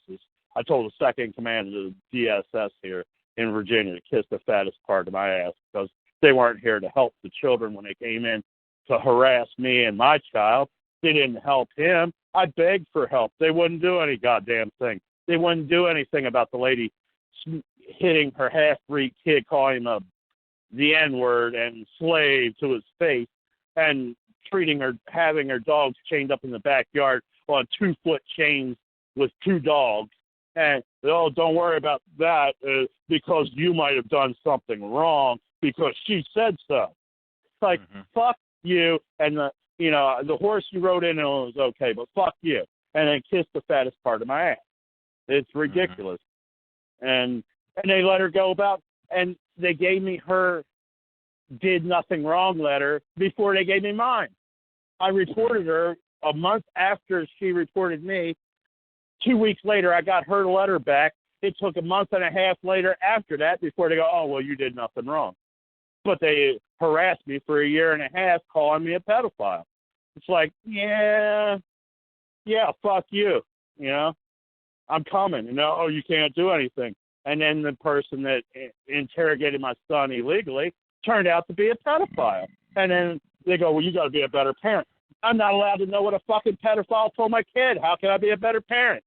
I told the second commander of the DSS here in Virginia to kiss the fattest part of my ass because they weren't here to help the children when they came in to harass me and my child. They didn't help him. I begged for help. They wouldn't do any goddamn thing. They wouldn't do anything about the lady hitting her half-breed kid, calling him the N-word and slave to his face, and having her dogs chained up in the backyard on 2-foot chains with 2 dogs. And, oh, don't worry about that because you might have done something wrong because she said so. It's like, fuck you. And, the horse you rode in was okay, but fuck you. And then kiss the fattest part of my ass. It's ridiculous. And they let her go about, and they gave me her did nothing wrong letter before they gave me mine. I reported her a month after she reported me. 2 weeks later, I got her letter back. It took a month and a half later after that before they go, oh, well, you did nothing wrong. But they harassed me for a year and a half calling me a pedophile. It's like, yeah, fuck you, I'm coming. Oh, you can't do anything. And then the person that interrogated my son illegally turned out to be a pedophile. And then they go, well, you got to be a better parent. I'm not allowed to know what a fucking pedophile told my kid. How can I be a better parent?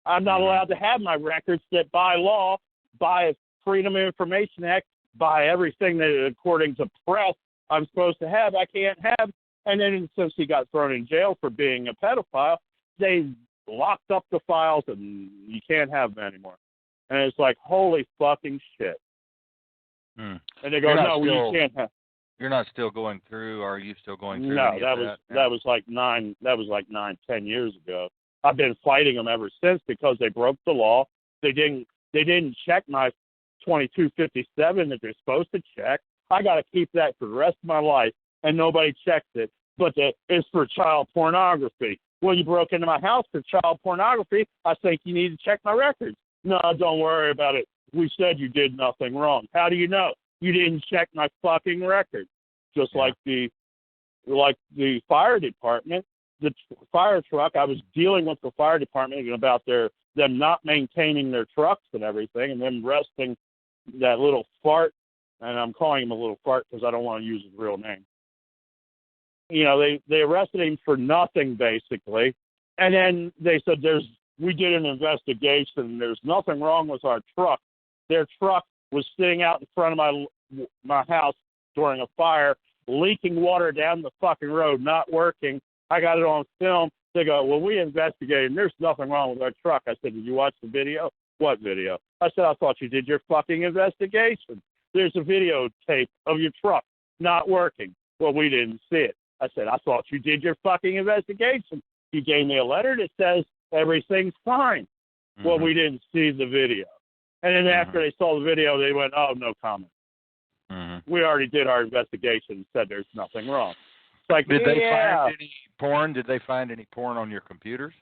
I'm not allowed to have my records that by law, by Freedom of Information Act, by everything that according to press I'm supposed to have, I can't have. And then since he got thrown in jail for being a pedophile, they locked up the files and you can't have them anymore. And it's like, holy fucking shit. And they go, no, you can't have. You're not still going through, or are you still going through? No, that was like 10 years ago. I've been fighting them ever since because they broke the law. They didn't check my 2257 that they're supposed to check. I got to keep that for the rest of my life, and nobody checks it. But it's for child pornography. Well, you broke into my house for child pornography. I think you need to check my records. No, don't worry about it. We said you did nothing wrong. How do you know? You didn't check my fucking record. Just like the fire department, the fire truck. I was dealing with the fire department about them not maintaining their trucks and everything, and them arresting that little fart. And I'm calling him a little fart because I don't want to use his real name. They arrested him for nothing basically, and then they said we did an investigation. There's nothing wrong with our truck. Their truck was sitting out in front of my house during a fire, leaking water down the fucking road, not working. I got it on film. They go, well, we investigated, and there's nothing wrong with our truck. I said, did you watch the video? What video? I said, I thought you did your fucking investigation. There's a videotape of your truck not working. Well, we didn't see it. I said, I thought you did your fucking investigation. You gave me a letter that says everything's fine. Well, we didn't see the video. And then after they saw the video, they went, oh, no comment. We already did our investigation and said there's nothing wrong. It's like, did they find any porn? Did they find any porn on your computers?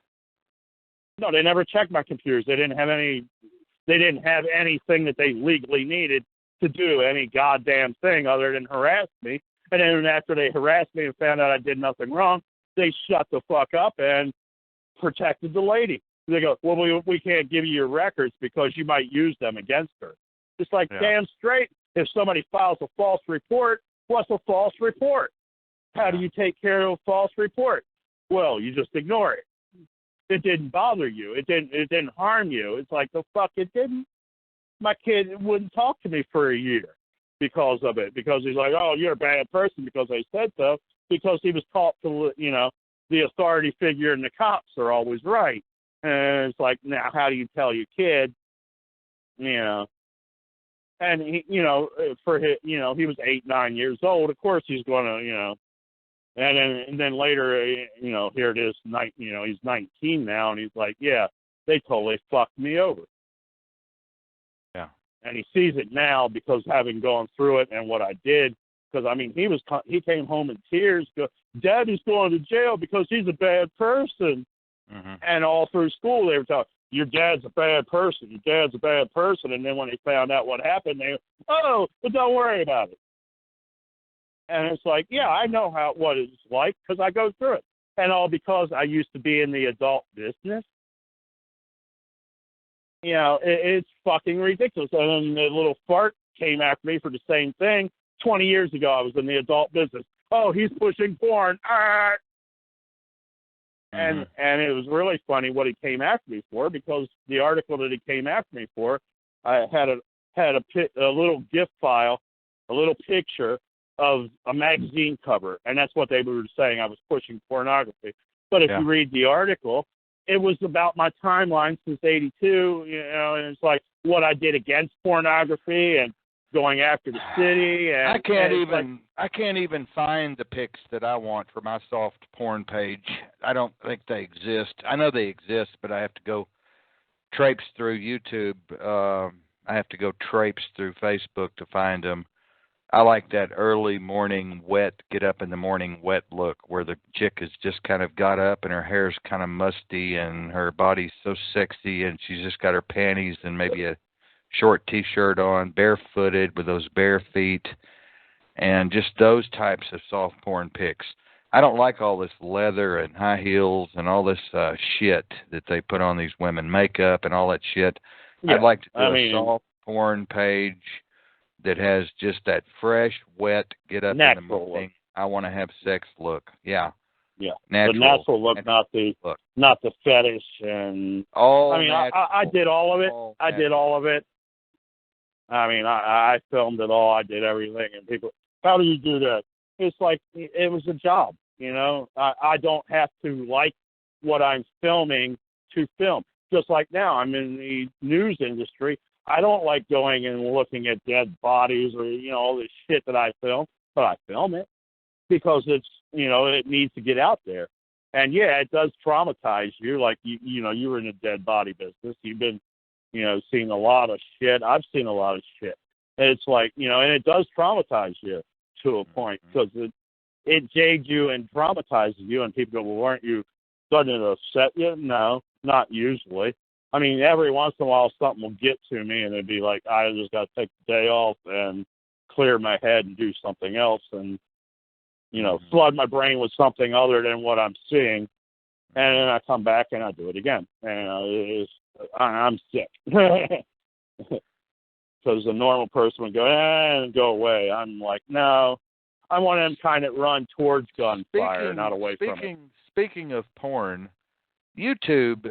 No, they never checked my computers. They didn't have anything that they legally needed to do any goddamn thing other than harass me. And then after they harassed me and found out I did nothing wrong, they shut the fuck up and protected the lady. They go, well, we can't give you your records because you might use them against her. It's like, damn straight, if somebody files a false report, what's a false report? How do you take care of a false report? Well, you just ignore it. It didn't bother you. It didn't harm you. It's like, the fuck it didn't. My kid wouldn't talk to me for a year because of it, because he's like, oh, you're a bad person because I said so, because he was taught to, the authority figure and the cops are always right. And it's like, now, how do you tell your kid, And he, for his, he was 8, 9 years old. Of course, he's going to, and then later, here it is, he's 19 now, and he's like, yeah, they totally fucked me over. Yeah. And he sees it now because having gone through it and what I did. Because he came home in tears. Daddy's going to jail because he's a bad person. And all through school, they were talking, your dad's a bad person. Your dad's a bad person. And then when they found out what happened, they, but don't worry about it. And it's like, yeah, I know what it's like because I go through it. And all because I used to be in the adult business. It's fucking ridiculous. And then the little fart came after me for the same thing. 20 years ago, I was in the adult business. Oh, he's pushing porn. And it was really funny what he came after me for, because the article that he came after me for, I had a little GIF file, a little picture of a magazine cover, and that's what they were saying. I was pushing pornography. But if you read the article, it was about my timeline since '82, and it's like what I did against pornography and going after the city. And I can't even find the pics that I want for my soft porn page. I don't think they exist. I know they exist, but I have to go traipse through YouTube. I have to go traipse through Facebook to find them. I like that early morning wet, get up in the morning wet look where the chick has just kind of got up and her hair's kind of musty and her body's so sexy and she's just got her panties and maybe a short T-shirt on, barefooted with those bare feet, and just those types of soft porn pics. I don't like all this leather and high heels and all this shit that they put on these women, makeup and all that shit. Yeah, I'd like to do a soft porn page that has just that fresh, wet, get up in the morning, I want to have sex look. Yeah. Yeah. Natural. The natural look, not the fetish and all. I did all of it. I did all of it. I mean, I filmed it all. I did everything. And people, how do you do that? It's like it was a job. I don't have to like what I'm filming to film. Just like now, I'm in the news industry. I don't like going and looking at dead bodies or, all this shit that I film, but I film it because it's, it needs to get out there. And yeah, it does traumatize you. Like, you were in the dead body business. You've been, seeing a lot of shit. I've seen a lot of shit. And it's like, and it does traumatize you to a point because it jades you and traumatizes you. And people go, well, aren't you, doesn't it upset you? No, not usually. I mean, every once in a while something will get to me and it'd be like, I just got to take the day off and clear my head and do something else and, flood my brain with something other than what I'm seeing. And then I come back and I do it again. And I'm sick. Because a normal person would go, and go away. I'm like, no, I want them kind of run towards gunfire, not away from it. Speaking of porn, YouTube,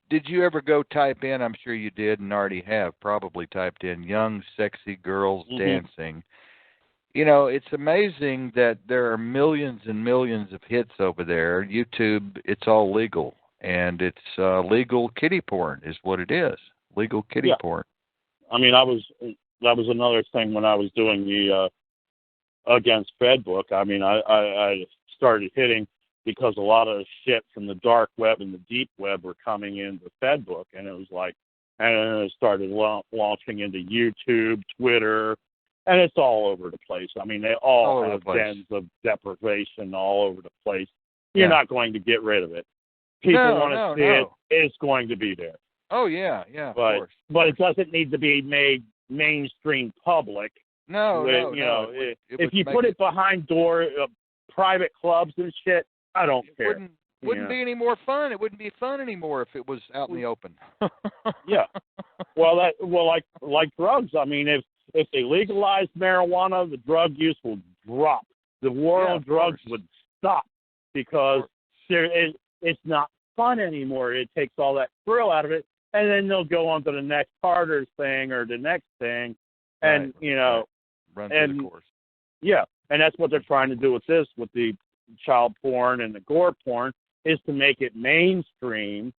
did you ever go type in, I'm sure you did and already have probably typed in young, sexy girls dancing. It's amazing that there are millions and millions of hits over there. YouTube, it's all legal. And it's legal kiddie porn is what it is. Legal kiddie porn. I mean, that was another thing when I was doing the against FedBook. I mean, I started hitting because a lot of shit from the dark web and the deep web were coming into FedBook, and it was like, and then it started launching into YouTube, Twitter, and it's all over the place. I mean, they all have dens of deprivation all over the place. You're not going to get rid of it. People want to see it. It's going to be there. Oh, yeah, of course. But it doesn't need to be made mainstream public. No. If you put it behind private clubs and shit, I don't care. Wouldn't be any more fun. It wouldn't be fun anymore if it was out in the open. Yeah. Well, like drugs. I mean, if they legalized marijuana, the drug use will drop. The war on drugs would stop because it's not fun anymore. It takes all that thrill out of it, and then they'll go on to the next harder thing or the next thing, and run through the course. Yeah, and that's what they're trying to do with this, with the child porn and the gore porn, is to make it mainstream,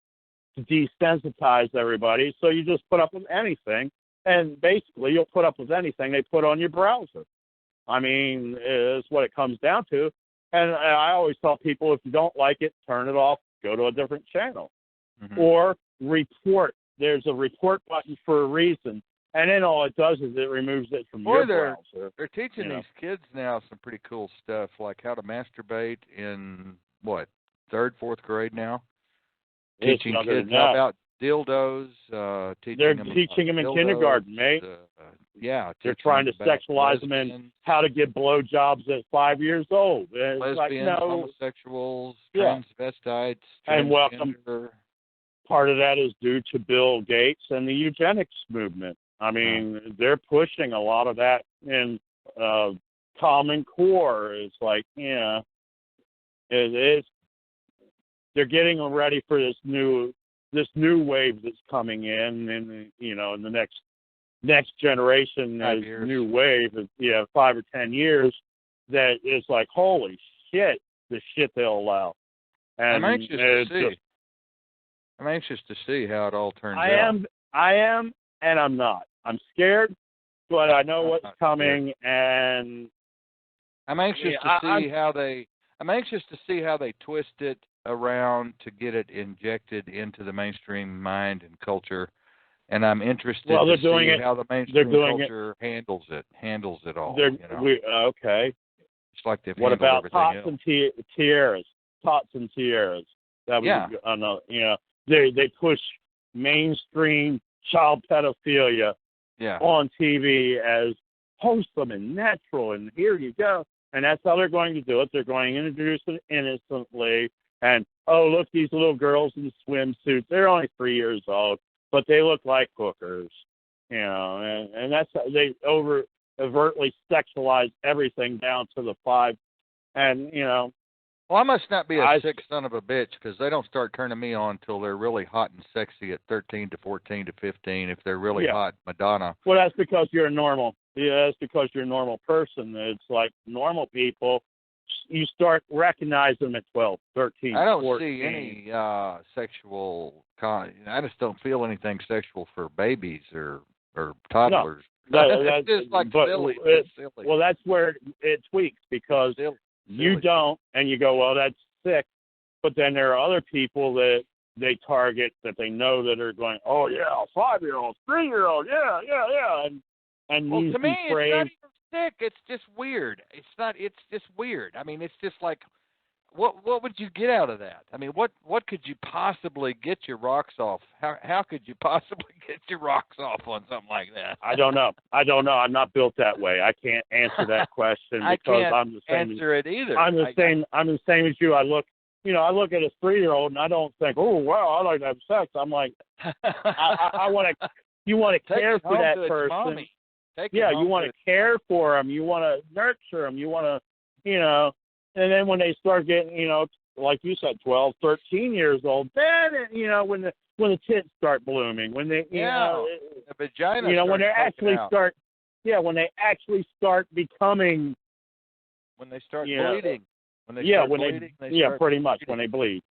to desensitize everybody. So you just put up with anything, and basically you'll put up with anything they put on your browser. I mean, it's what it comes down to. And I always tell people, if you don't like it, turn it off, go to a different channel. Or report. There's a report button for a reason. And then all it does is it removes it from your browser. They're teaching these kids now some pretty cool stuff, like how to masturbate in, third, fourth grade now? Teaching kids about dildos. They're teaching them in kindergarten, mate. They're trying to sexualize them in how to get blowjobs at 5 years old. Lesbians, homosexuals, transvestites, and welcome. Part of that is due to Bill Gates and the eugenics movement. I mean, they're pushing a lot of that in Common Core. It's like, they're getting ready for this new wave that's coming in the next generation, new wave, 5 or 10 years, that is like, holy shit, the shit they'll allow. And I'm anxious to see. I'm anxious to see how it all turns out. I am, and I'm not. I'm scared, but I know what's coming, and I'm anxious to see how they. I'm anxious to see how they twist it around to get it injected into the mainstream mind and culture, and I'm interested to see how the mainstream culture handles it all. Okay. It's like they've what handled about tots else. and tiaras? Tots and tiaras. That was they push mainstream child pedophilia on TV as wholesome and natural, and here you go. And that's how they're going to do it. They're going to introduce it innocently. And, oh, look, these little girls in swimsuits. They're only 3 years old, but they look like hookers. And that's how they overtly sexualize everything down to the 5. And, Well, I must not be a sick son of a bitch, because they don't start turning me on until they're really hot and sexy at 13 to 14 to 15, if they're really hot Madonna. Well, that's because you're normal. Yeah, that's because you're a normal person. It's like normal people, you start recognizing them at 12, 13, 14. I don't see any sexual I just don't feel anything sexual for babies or toddlers. No, that's just like silly. Well, that's where it tweaks, because you don't, and you go, well, that's sick. But then there are other people that they target that they know that are going, oh, yeah, 5-year-olds, 3-year-olds, yeah. And well, to me, it's not even sick. It's just weird. It's just weird. I mean, it's just like, what would you get out of that? I mean, what could you possibly get your rocks off? How could you possibly get your rocks off on something like that? I don't know. I'm not built that way. I can't answer that question because I'm the same. Answer it either. I'm the same. I'm the same as you. I look at a 3-year-old and I don't think, oh wow, I like to have sex. I'm like, I want to. You want to care for that person. You want to care for them. You want to nurture them. You want to, and then when they start getting, like you said, 12, 13 years old, then, when the tits start blooming, when they, the vagina, when they actually start, when they actually start becoming, when they start bleeding, pretty much when they bleed,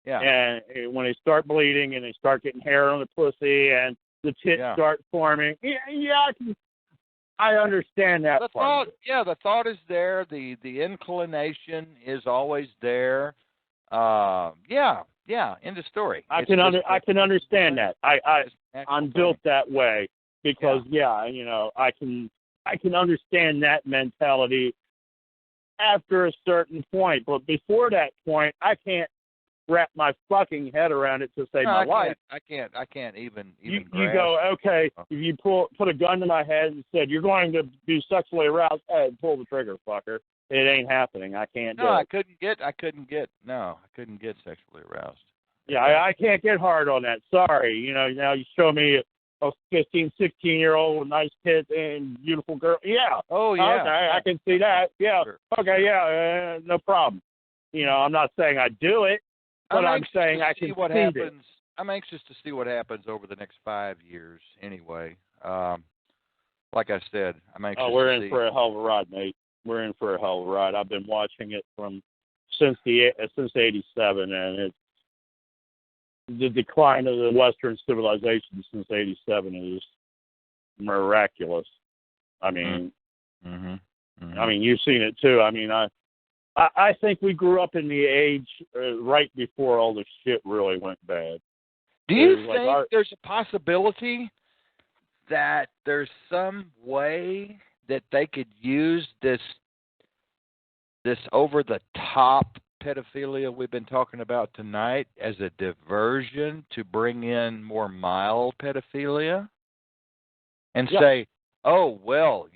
and when they start bleeding and they start getting hair on the pussy and the tits start forming, I understand that part. The thought is there. The inclination is always there. End of story. I can understand that. I'm built that way because I can understand that mentality after a certain point, but before that point, I can't wrap my fucking head around it to save my life. I can't even you go, okay, if you put a gun to my head and said, you're going to be sexually aroused, pull the trigger, fucker. It ain't happening. I can't do it. I couldn't get sexually aroused. Yeah, I can't get hard on that. Sorry. Now you show me a 15, 16-year-old with nice tits and beautiful girl. Yeah. Oh, yeah. Okay, I can see that. Yeah. Sure. Okay, yeah, no problem. I'm not saying I do it. But I'm saying I can see what happens. I'm anxious to see what happens over the next 5 years. Anyway, like I said, I'm anxious. Oh, we're in for a hell of a ride, mate. We're in for a hell of a ride. I've been watching it since '87, and it's the decline of the Western civilization since '87 is miraculous. I mean, I mean, you've seen it too. I mean, I think we grew up in the age right before all this shit really went bad. Do you think there's a possibility that there's some way that they could use this over-the-top pedophilia we've been talking about tonight as a diversion to bring in more mild pedophilia? And say, oh, well,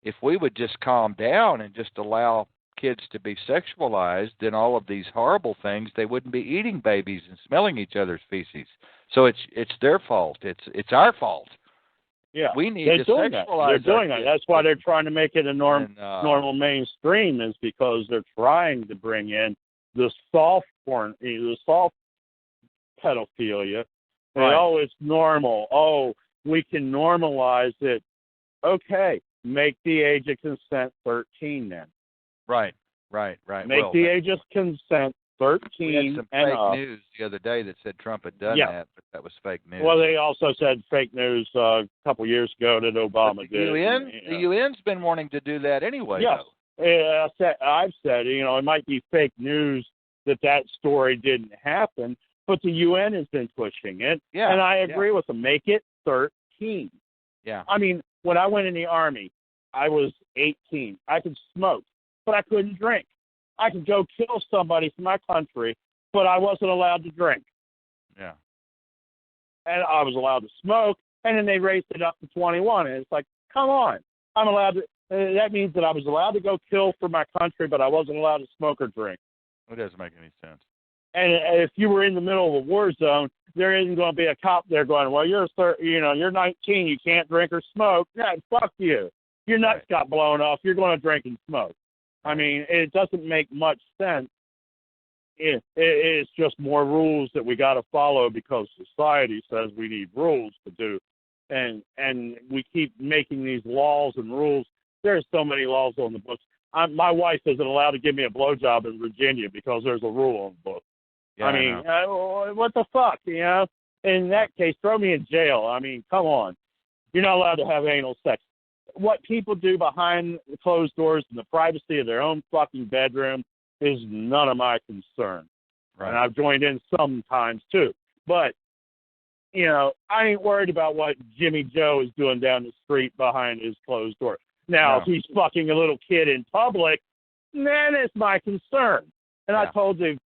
if we would just calm down and just allow kids to be sexualized, then all of these horrible things, they wouldn't be eating babies and smelling each other's feces. So it's their fault. It's our fault. Yeah, we need to sexualize. They're doing that. That's why they're trying to make it a normal mainstream, is because they're trying to bring in the soft porn, the soft pedophilia. Right. Oh, it's normal. Oh, we can normalize it. Okay, make the age of consent 13 then. Right. Make the age of consent 13 we had some and fake up. news the other day that said Trump had done that, but that was fake news. Well, they also said fake news a couple years ago that Obama did. The UN's been wanting to do that anyway, yes. though. I've said, it might be fake news that story didn't happen, but the UN has been pushing it, and I agree with them. Make it 13. Yeah. I mean, when I went in the Army, I was 18. I could smoke, but I couldn't drink. I could go kill somebody for my country, but I wasn't allowed to drink. Yeah. And I was allowed to smoke, and then they raised it up to 21. And it's like, come on. I'm allowed to. That means that I was allowed to go kill for my country, but I wasn't allowed to smoke or drink. It doesn't make any sense. And if you were in the middle of a war zone, there isn't going to be a cop there going, well, you're 19, you can't drink or smoke. Yeah, fuck you. Your nuts got blown off. You're going to drink and smoke. I mean, it doesn't make much sense. It's just more rules that we got to follow because society says we need rules to do. And we keep making these laws and rules. There's so many laws on the books. My wife isn't allowed to give me a blowjob in Virginia because there's a rule on the book. Yeah, I mean, what the fuck, In that case, throw me in jail. I mean, come on. You're not allowed to have anal sex. What people do behind the closed doors in the privacy of their own fucking bedroom is none of my concern. Right. And I've joined in sometimes too. But, I ain't worried about what Jimmy Joe is doing down the street behind his closed door. Now, if he's fucking a little kid in public, then it's my concern. And I told the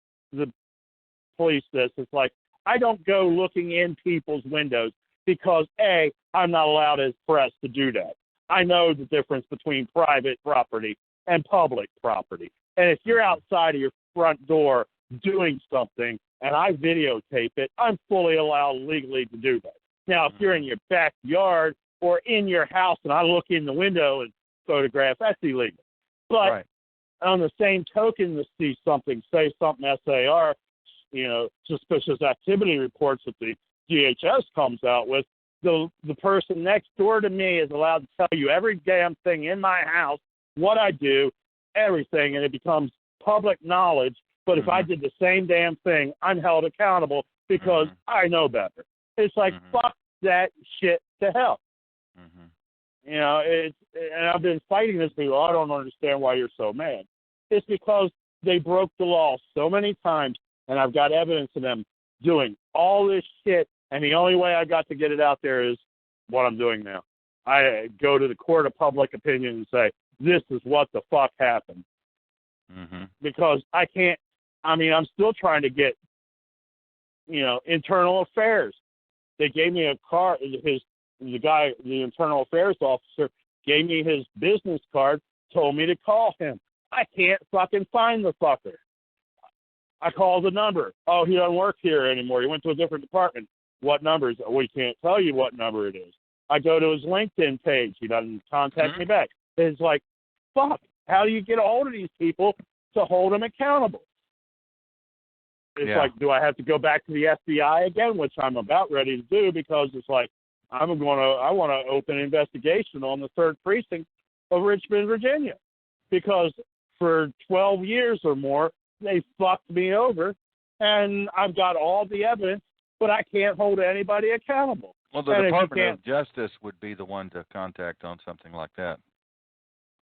police this. It's like, I don't go looking in people's windows because, A, I'm not allowed as press to do that. I know the difference between private property and public property. And if you're outside of your front door doing something and I videotape it, I'm fully allowed legally to do that. Now, if you're in your backyard or in your house and I look in the window and photograph, that's illegal. But on the same token, to see something, say something SAR, suspicious activity reports that the DHS comes out with, the person next door to me is allowed to tell you every damn thing in my house, what I do, everything, and it becomes public knowledge. But if I did the same damn thing, I'm held accountable because I know better. It's like, fuck that shit to hell. And I've been fighting this people. I don't understand why you're so mad. It's because they broke the law so many times, and I've got evidence of them doing all this shit, and the only way I got to get it out there is what I'm doing now. I go to the court of public opinion and say, this is what the fuck happened. Because I can't, I'm still trying to get, internal affairs. They gave me a card, the internal affairs officer gave me his business card, told me to call him. I can't fucking find the fucker. I called the number. Oh, he doesn't work here anymore. He went to a different department. What number is it? We can't tell you what number it is. I go to his LinkedIn page. He doesn't contact me back. It's like, fuck. How do you get a hold of these people to hold them accountable? It's like, do I have to go back to the FBI again, which I'm about ready to do because it's like, I want to open an investigation on the 3rd precinct of Richmond, Virginia, because for 12 years or more, they fucked me over, and I've got all the evidence, but I can't hold anybody accountable. Well, the Department of Justice would be the one to contact on something like that.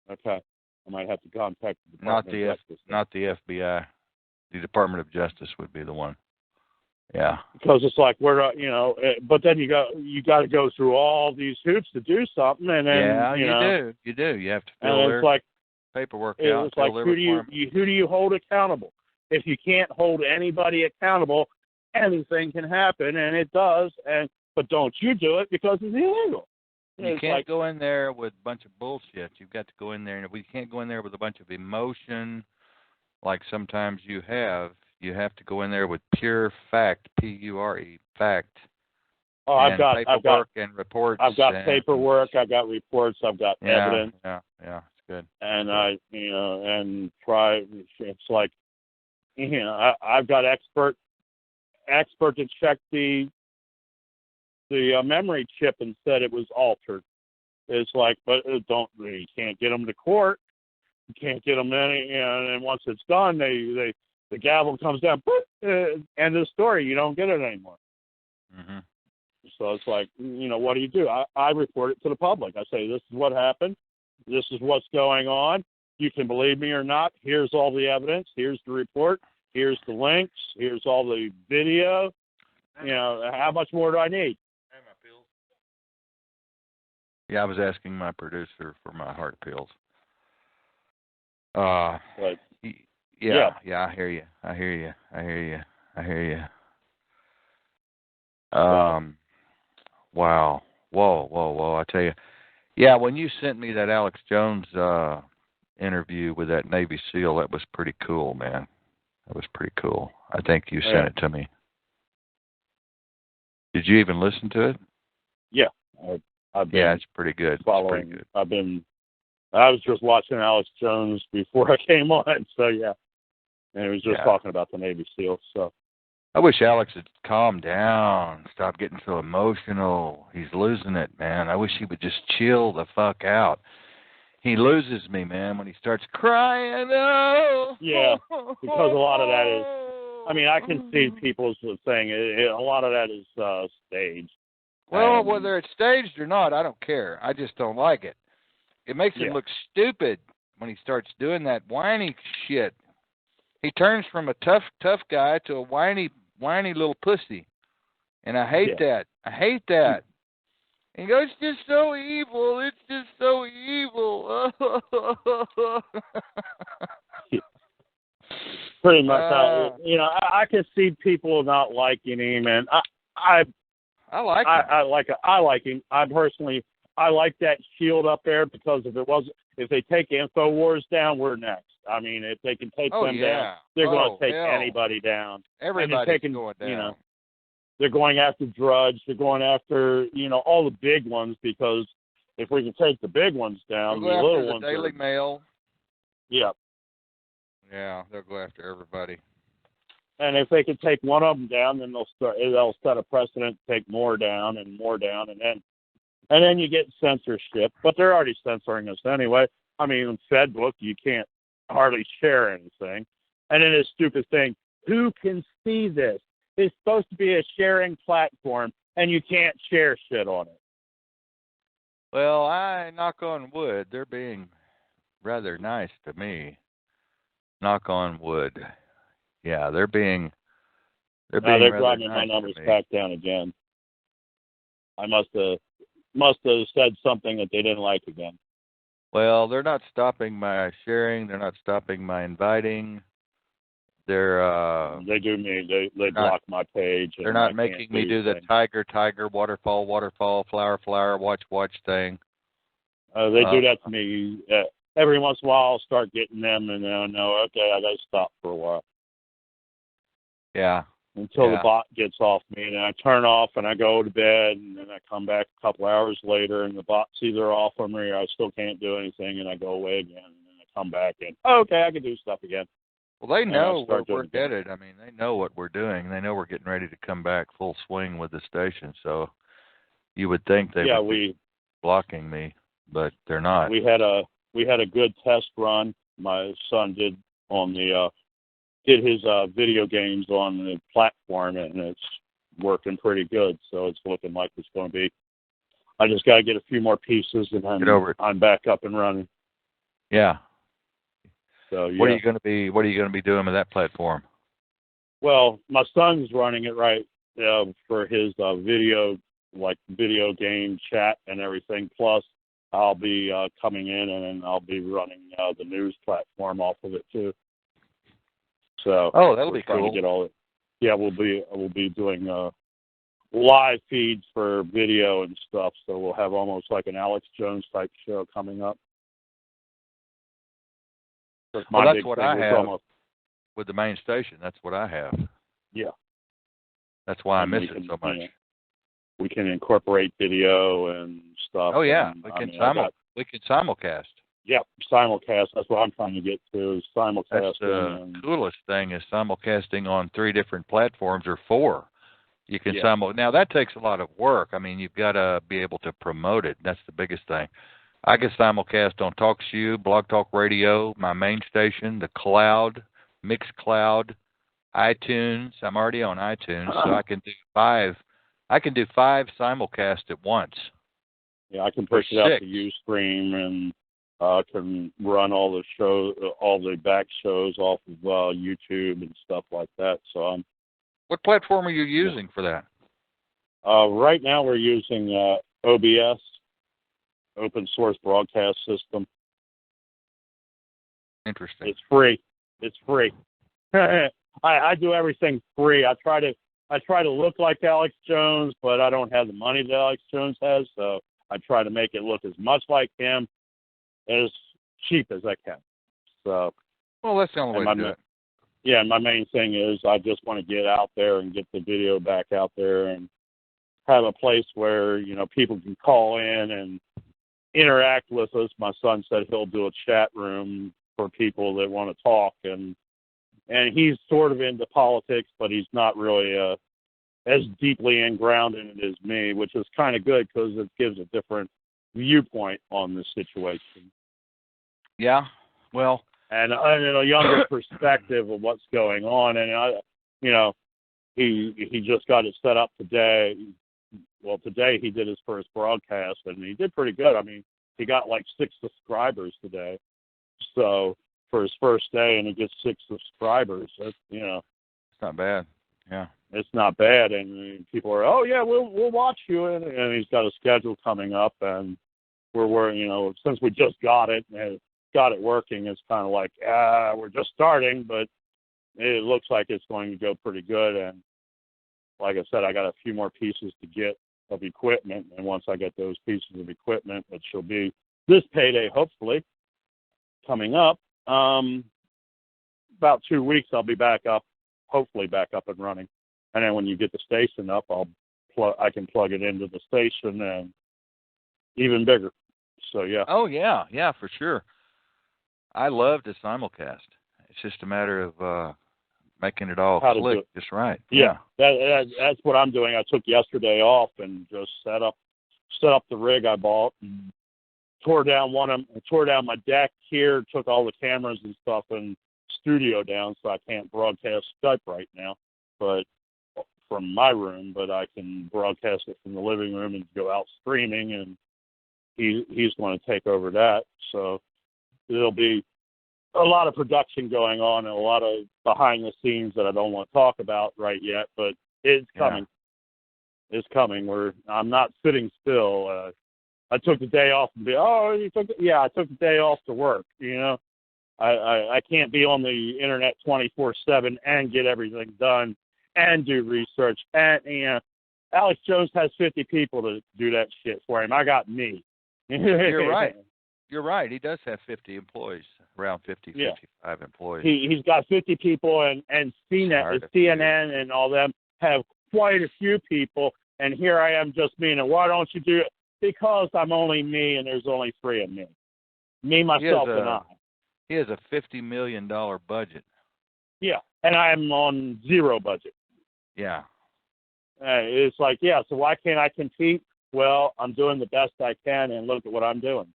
Okay. I might have to contact the Department of Justice. Not the FBI. The Department of Justice would be the one. Yeah. Because it's like, but then you got to go through all these hoops to do something, and then, you do. You have to fill their paperwork out. It's like, who do you hold accountable? If you can't hold anybody accountable, anything can happen, and it does, but don't you do it because it's illegal. You can't go in there with a bunch of bullshit. You've got to go in there, and we can't go in there with a bunch of emotion like sometimes you have. You have to go in there with pure fact, P-U-R-E, fact. Oh, I've got and reports. I've got paperwork. I've got reports. I've got evidence. Yeah, it's good. And it's like, I've got expert to check the the memory chip and said it was altered. It's like, but you can't get them to court. You can't get them any, and once it's done, the gavel comes down, end of the story. You don't get it anymore. Mm-hmm. So it's like, what do? I report it to the public. I say, this is what happened. This is what's going on. You can believe me or not. Here's all the evidence. Here's the report. Here's the links. Here's all the video. How much more do I need? Yeah, I was asking my producer for my heart pills. But, yeah, I hear you. Wow. Whoa. I tell you. Yeah, when you sent me that Alex Jones interview with that Navy SEAL, that was pretty cool, man. That was pretty cool. I think you sent it to me. Did you even listen to it? Yeah. I've been it's pretty good. Following. It's pretty good. I was just watching Alex Jones before I came on, so yeah. And he was just talking about the Navy SEALs, so. I wish Alex had calmed down, stop getting so emotional. He's losing it, man. I wish he would just chill the fuck out. He loses me, man, when he starts crying. Oh. Yeah, because a lot of that is, I can see people saying a lot of that is staged. Well, whether it's staged or not, I don't care. I just don't like it. It makes him look stupid when he starts doing that whiny shit. He turns from a tough guy to a whiny little pussy. And I hate that. I hate that. And he goes, it's just so evil. It's just so evil. Pretty much. I can see people not liking him, and I like him. I like him. I like that shield up there because if they take InfoWars down, we're next. If they can take them down, they're going to take anybody down. Everybody's going down. They're going after Drudge. They're going after, all the big ones, because if we can take the big ones down, the little ones. The Daily Mail. Yeah. Yeah, they'll go after everybody. And if they can take one of them down, then they'll set a precedent to take more down, and then you get censorship. But they're already censoring us anyway. In FedBook, you can't hardly share anything. And then this stupid thing, who can see this? It's supposed to be a sharing platform, and you can't share shit on it. Well, I knock on wood. They're being rather nice to me. Knock on wood. Yeah, they're driving my numbers back down again. I must have said something that they didn't like again. Well, they're not stopping my sharing. They're not stopping my inviting. They do me. They block my page. They're not making me do the tiger, waterfall, flower, watch thing. They do that to me. Every once in a while, I'll start getting them, and then I know, okay, I got to stop for a while. Yeah. Until the bot gets off me, and then I turn off, and I go to bed, and then I come back a couple hours later, and the bot's either off of me, or I still can't do anything, and I go away again, and then I come back, and okay, I can do stuff again. Well, they know where we're headed. They know what we're doing. They know we're getting ready to come back full swing with the station. So you would think they would be blocking me, but they're not. We had a good test run. My son did on the did his video games on the platform, and it's working pretty good. So it's looking like it's going to be. I just got to get a few more pieces, and then I'm back up and running. Yeah. So What are you going to be doing with that platform? Well, my son's running it right for his video game chat and everything. Plus, I'll be coming in, and then I'll be running the news platform off of it too. So that'll be cool. To get all it. Yeah, we'll be doing live feeds for video and stuff. So we'll have almost like an Alex Jones type show coming up. Well, that's what I have with the main station. That's what I have. Yeah. That's why I miss it so much. We can incorporate video and stuff. Oh, yeah. We can simulcast. Yeah, simulcast. That's what I'm trying to get to, is simulcast. That's the coolest thing, is simulcasting on 3 different platforms, or 4. You can now that takes a lot of work. I mean, you've got to be able to promote it. That's the biggest thing. I can simulcast on TalkShoe, Blog Talk Radio, my main station, the cloud, Mixcloud, iTunes. I'm already on iTunes, so I can do 5. I can do 5 simulcasts at once. Yeah, I can push it out to Ustream and can run all the shows, all the back shows off of YouTube and stuff like that. So what platform are you using for that? Right now we're using OBS, Open Source Broadcast System. Interesting. It's free. It's free. I do everything free. I try to look like Alex Jones, but I don't have the money that Alex Jones has, so I try to make it look as much like him as cheap as I can. So, well, that's the only way to do it. Yeah, my main thing is I just want to get out there and get the video back out there and have a place where, people can call in and interact with us. My son said he'll do a chat room for people that want to talk, and he's sort of into politics, but he's not really as deeply ingrained in it as me, which is kind of good because it gives a different viewpoint on the situation. Yeah, well, and a younger perspective of what's going on. And he just got it set up today. Well, today he did his first broadcast, and he did pretty good. I mean, he got like 6 subscribers today. So for his first day, and he gets 6 subscribers. That's it's not bad. Yeah, it's not bad. And people are, oh yeah, we'll watch you. And he's got a schedule coming up, and we're since we just got it and got it working, it's kind of like we're just starting, but it looks like it's going to go pretty good. And like I said, I got a few more pieces to get of equipment, and once I get those pieces of equipment, which will be this payday, hopefully, coming up, about 2 weeks, I'll be hopefully back up and running. And then when you get the station up, I can plug it into the station and even bigger. So yeah. Oh yeah, for sure. I love to simulcast. It's just a matter of making it all click just right. Yeah. That's what I'm doing. I took yesterday off and just set up the rig I bought and tore down my deck here, took all the cameras and stuff and studio down, so I can't broadcast Skype right now, but from my room, but I can broadcast it from the living room and go out streaming, and he's going to take over that. So there'll be a lot of production going on and a lot of behind the scenes that I don't want to talk about right yet, but it's coming. Yeah. It's coming. I'm not sitting still. I took the day off and I took the day off to work. I can't be on the internet 24/7 and get everything done and do research. And Alex Jones has 50 people to do that shit for him. I got me. You're right. You're right. He does have 50 employees, around 55 employees. He's got 50 people, and CNN and all them have quite a few people. And here I am, just me. And why don't you do it? Because I'm only me, and there's only 3 of me. Me, myself, and I. He has a $50 million budget. Yeah, and I'm on 0 budget. Yeah. It's like, so why can't I compete? Well, I'm doing the best I can, and look at what I'm doing,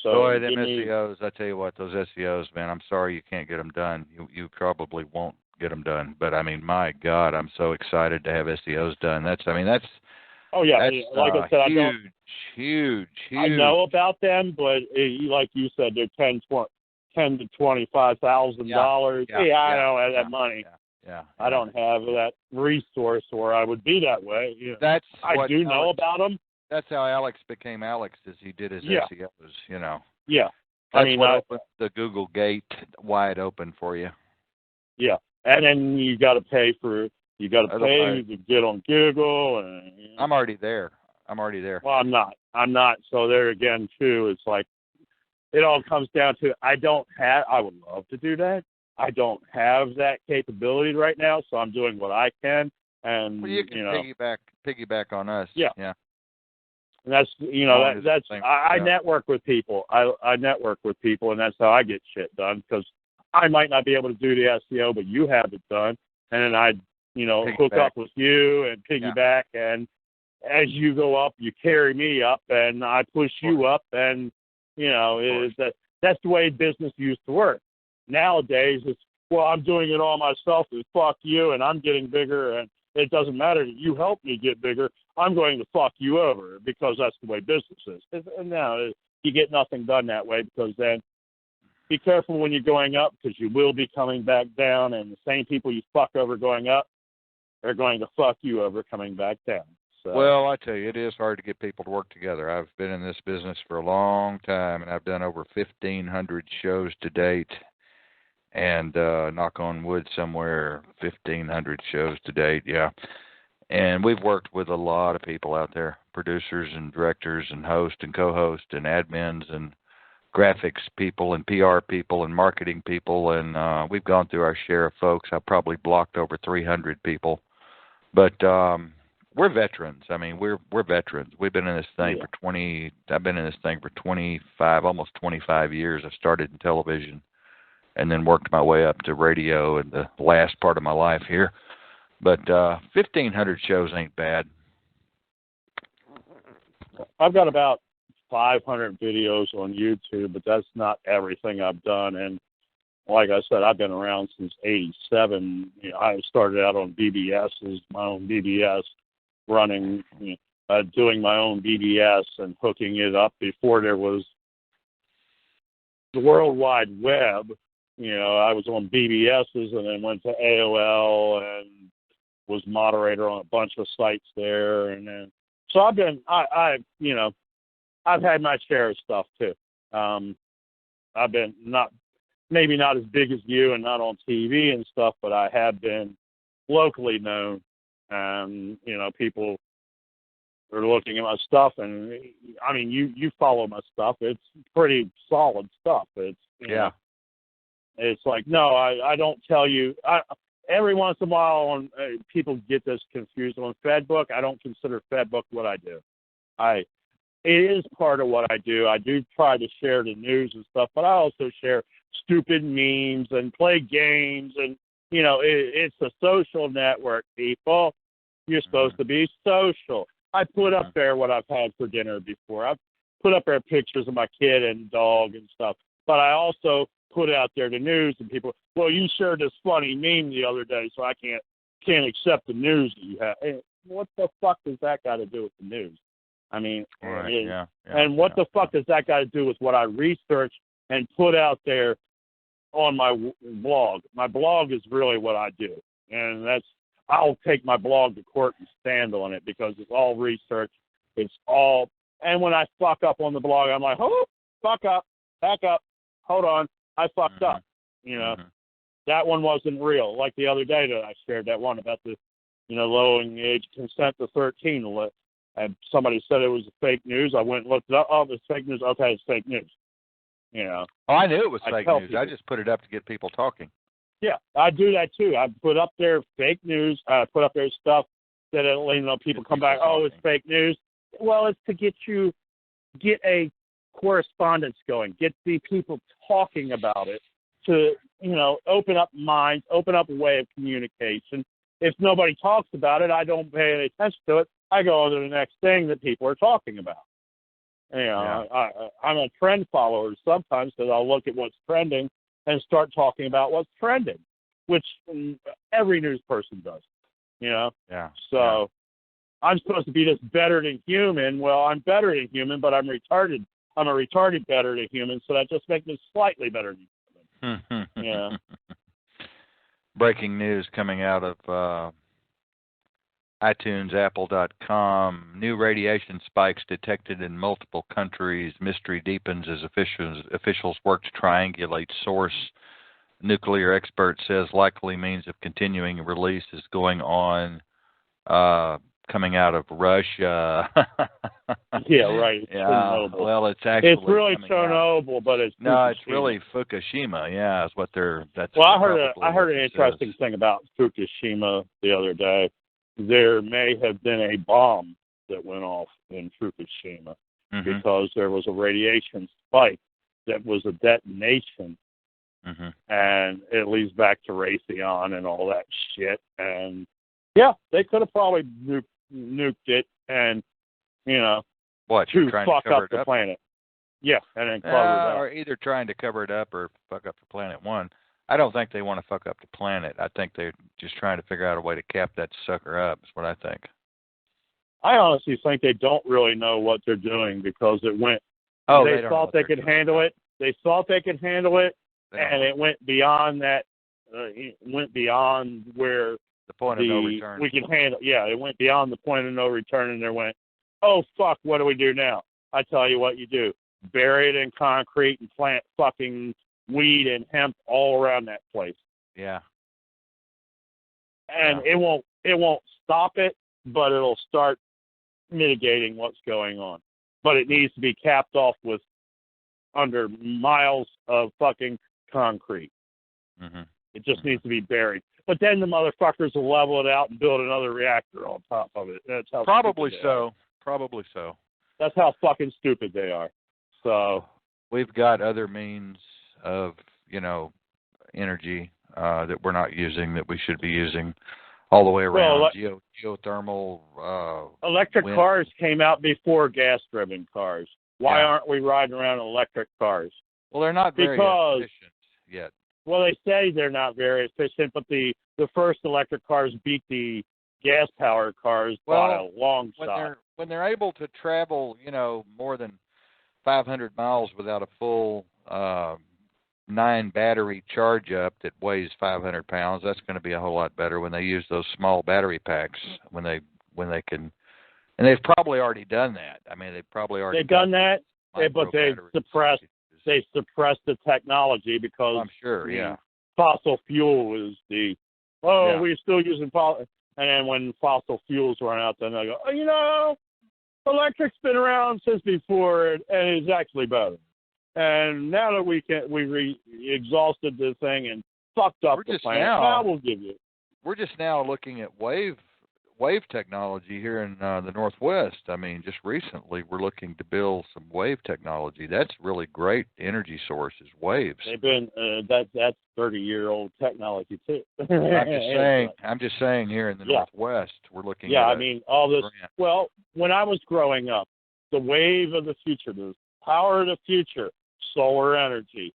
So, boy, them SEOs, I tell you what, those SEOs, man, I'm sorry you can't get them done. You probably won't get them done. But, I mean, my God, I'm so excited to have SEOs done. Oh, yeah. That's like I said, huge. I know about them, but like you said, they're $10,000 to $25,000. I don't have that money. Yeah. I don't have that resource, or I would be that way. I do know about them. That's how Alex became Alex, is he did his SEOs, Yeah. That's what opened the Google gate wide open for you. Yeah. And then you got to pay to get on Google. And, I'm already there. Well, I'm not. So there again, too, it's like, it all comes down to, I would love to do that. I don't have that capability right now, so I'm doing what I can. And, well, you can piggyback on us. Yeah. Yeah. And that's, I network with people. I network with people, and that's how I get shit done, because I might not be able to do the SEO, but you have it done. And then I hook up with you and piggyback. Yeah. And as you go up, you carry me up, and I push you up, and that's the way business used to work. Nowadays, it's, well, I'm doing it all myself, and fuck you, and I'm getting bigger, and it doesn't matter that you help me get bigger. I'm going to fuck you over because that's the way business is. And now you get nothing done that way, because then be careful when you're going up, because you will be coming back down, and the same people you fuck over going up are going to fuck you over coming back down. So. Well, I tell you, it is hard to get people to work together. I've been in this business for a long time, and I've done over 1,500 shows to date. And knock on wood somewhere, 1,500 shows to date, yeah. And we've worked with a lot of people out there, producers and directors and hosts and co-hosts and admins and graphics people and PR people and marketing people. And we've gone through our share of folks. I've probably blocked over 300 people. But we're veterans. I mean, we're veterans. We've been in this thing for 20, I've been in this thing for 25, almost 25 years. I started in television and then worked my way up to radio in the last part of my life here. But 1,500 shows ain't bad. I've got about 500 videos on YouTube, but that's not everything I've done. And like I said, I've been around since '87. I started out on BBS's, my own BBS, running, doing my own BBS and hooking it up before there was the World Wide Web. I was on BBS's and then went to AOL and was moderator on a bunch of sites there. And then, so I've had my share of stuff too. I've been maybe not as big as you and not on TV and stuff, but I have been locally known. And, people are looking at my stuff, and I mean, you follow my stuff. It's pretty solid stuff. It's, it's like, no, I don't tell you. Every once in a while, people get this confused on FedBook. I don't consider FedBook what I do. It is part of what I do. I do try to share the news and stuff, but I also share stupid memes and play games, and it's a social network, people. You're supposed to be social. I put up there what I've had for dinner before. I've put up there pictures of my kid and dog and stuff, but I also put out there the news, and people, well, you shared this funny meme the other day, so I can't accept the news that you have. Hey, what the fuck does that got to do with the news? I mean, and what the fuck does that got to do with what I research and put out there on my blog? My blog is really what I do, and I'll take my blog to court and stand on it, because it's all research. It's all, and when I fuck up on the blog, I'm like, oh, fuck up, back up, hold on. I fucked up, That one wasn't real. Like the other day that I shared that one about the, lowering the age consent to 13. And somebody said it was fake news. I went and looked it up. Oh, it's fake news. Okay, it's fake news. Oh, I knew it was fake news. I just put it up to get people talking. Yeah, I do that too. I put up there fake news. I put up there stuff that people come back. Oh, it's fake news. Well, it's to get a correspondence going, get the people talking about it, to open up minds, open up a way of communication. If nobody talks about it, I don't pay any attention to it. I go on to the next thing that people are talking about. I'm a trend follower sometimes, because I'll look at what's trending and start talking about what's trending, which every news person does. So I'm supposed to be this better than human. Well, I'm better than human, but I'm retarded. I'm a retarded better than human, so that just makes me slightly better than human. Breaking news coming out of iTunes, Apple.com. New radiation spikes detected in multiple countries. Mystery deepens as officials work to triangulate source. Nuclear expert says likely means of continuing release is going on. Coming out of Russia. Yeah, right. It's Chernobyl. Well, it's actually. It's really Chernobyl, but it's no, it's really Fukushima. Yeah, is what they're. That's. Well, I heard an interesting thing about Fukushima the other day. There may have been a bomb that went off in Fukushima because there was a radiation spike that was a detonation, and it leads back to Raytheon and all that shit, and Yeah, they could have probably nuked it and, What, to trying to fuck cover up it the up? planet. Yeah, and then cover it up. Or either trying to cover it up or fuck up the planet. One, I don't think they want to fuck up the planet. I think they're just trying to figure out a way to cap that sucker up, is what I think. I honestly think they don't really know what they're doing because it went. Oh, they don't thought they could handle it. They thought they could handle it, and it went beyond that. It went beyond where the point of no return. We can handle. Yeah, it went beyond the point of no return, and they went, "Oh fuck, what do we do now?" I tell you what you do: bury it in concrete and plant fucking weed and hemp all around that place. Yeah. And it won't stop it, but it'll start mitigating what's going on. But it needs to be capped off with under miles of fucking concrete. Mm-hmm. It just needs to be buried. But then the motherfuckers will level it out and build another reactor on top of it. That's how Probably so. Probably so. That's how fucking stupid they are. So we've got other means of, energy that we're not using that we should be using all the way around. Well, geothermal. Electric wind. Cars came out before gas-driven cars. Why aren't we riding around in electric cars? Well, they're not very efficient yet. Well, they say they're not very efficient, but the first electric cars beat the gas-powered cars by a long shot. When they're able to travel, more than 500 miles without a full 9 battery charge up that weighs 500 pounds, that's going to be a whole lot better when they use those small battery packs when they can, and they've probably already done that. I mean, they've done that, but they suppressed the technology because I'm sure, fossil fuel is we're still using fossil, and then when fossil fuels run out, then they go, electric's been around since before, and it's actually better. And now that we exhausted this thing and fucked up the planet, now we'll give you. We're just now looking at wave technology here in the Northwest. I mean, just recently we're looking to build some wave technology. That's really great energy sources, waves. They've been that's 30-year-old technology too. I'm just saying here in the Northwest we're looking at all this. Well, when I was growing up, the wave of the future, the power of the future, solar energy.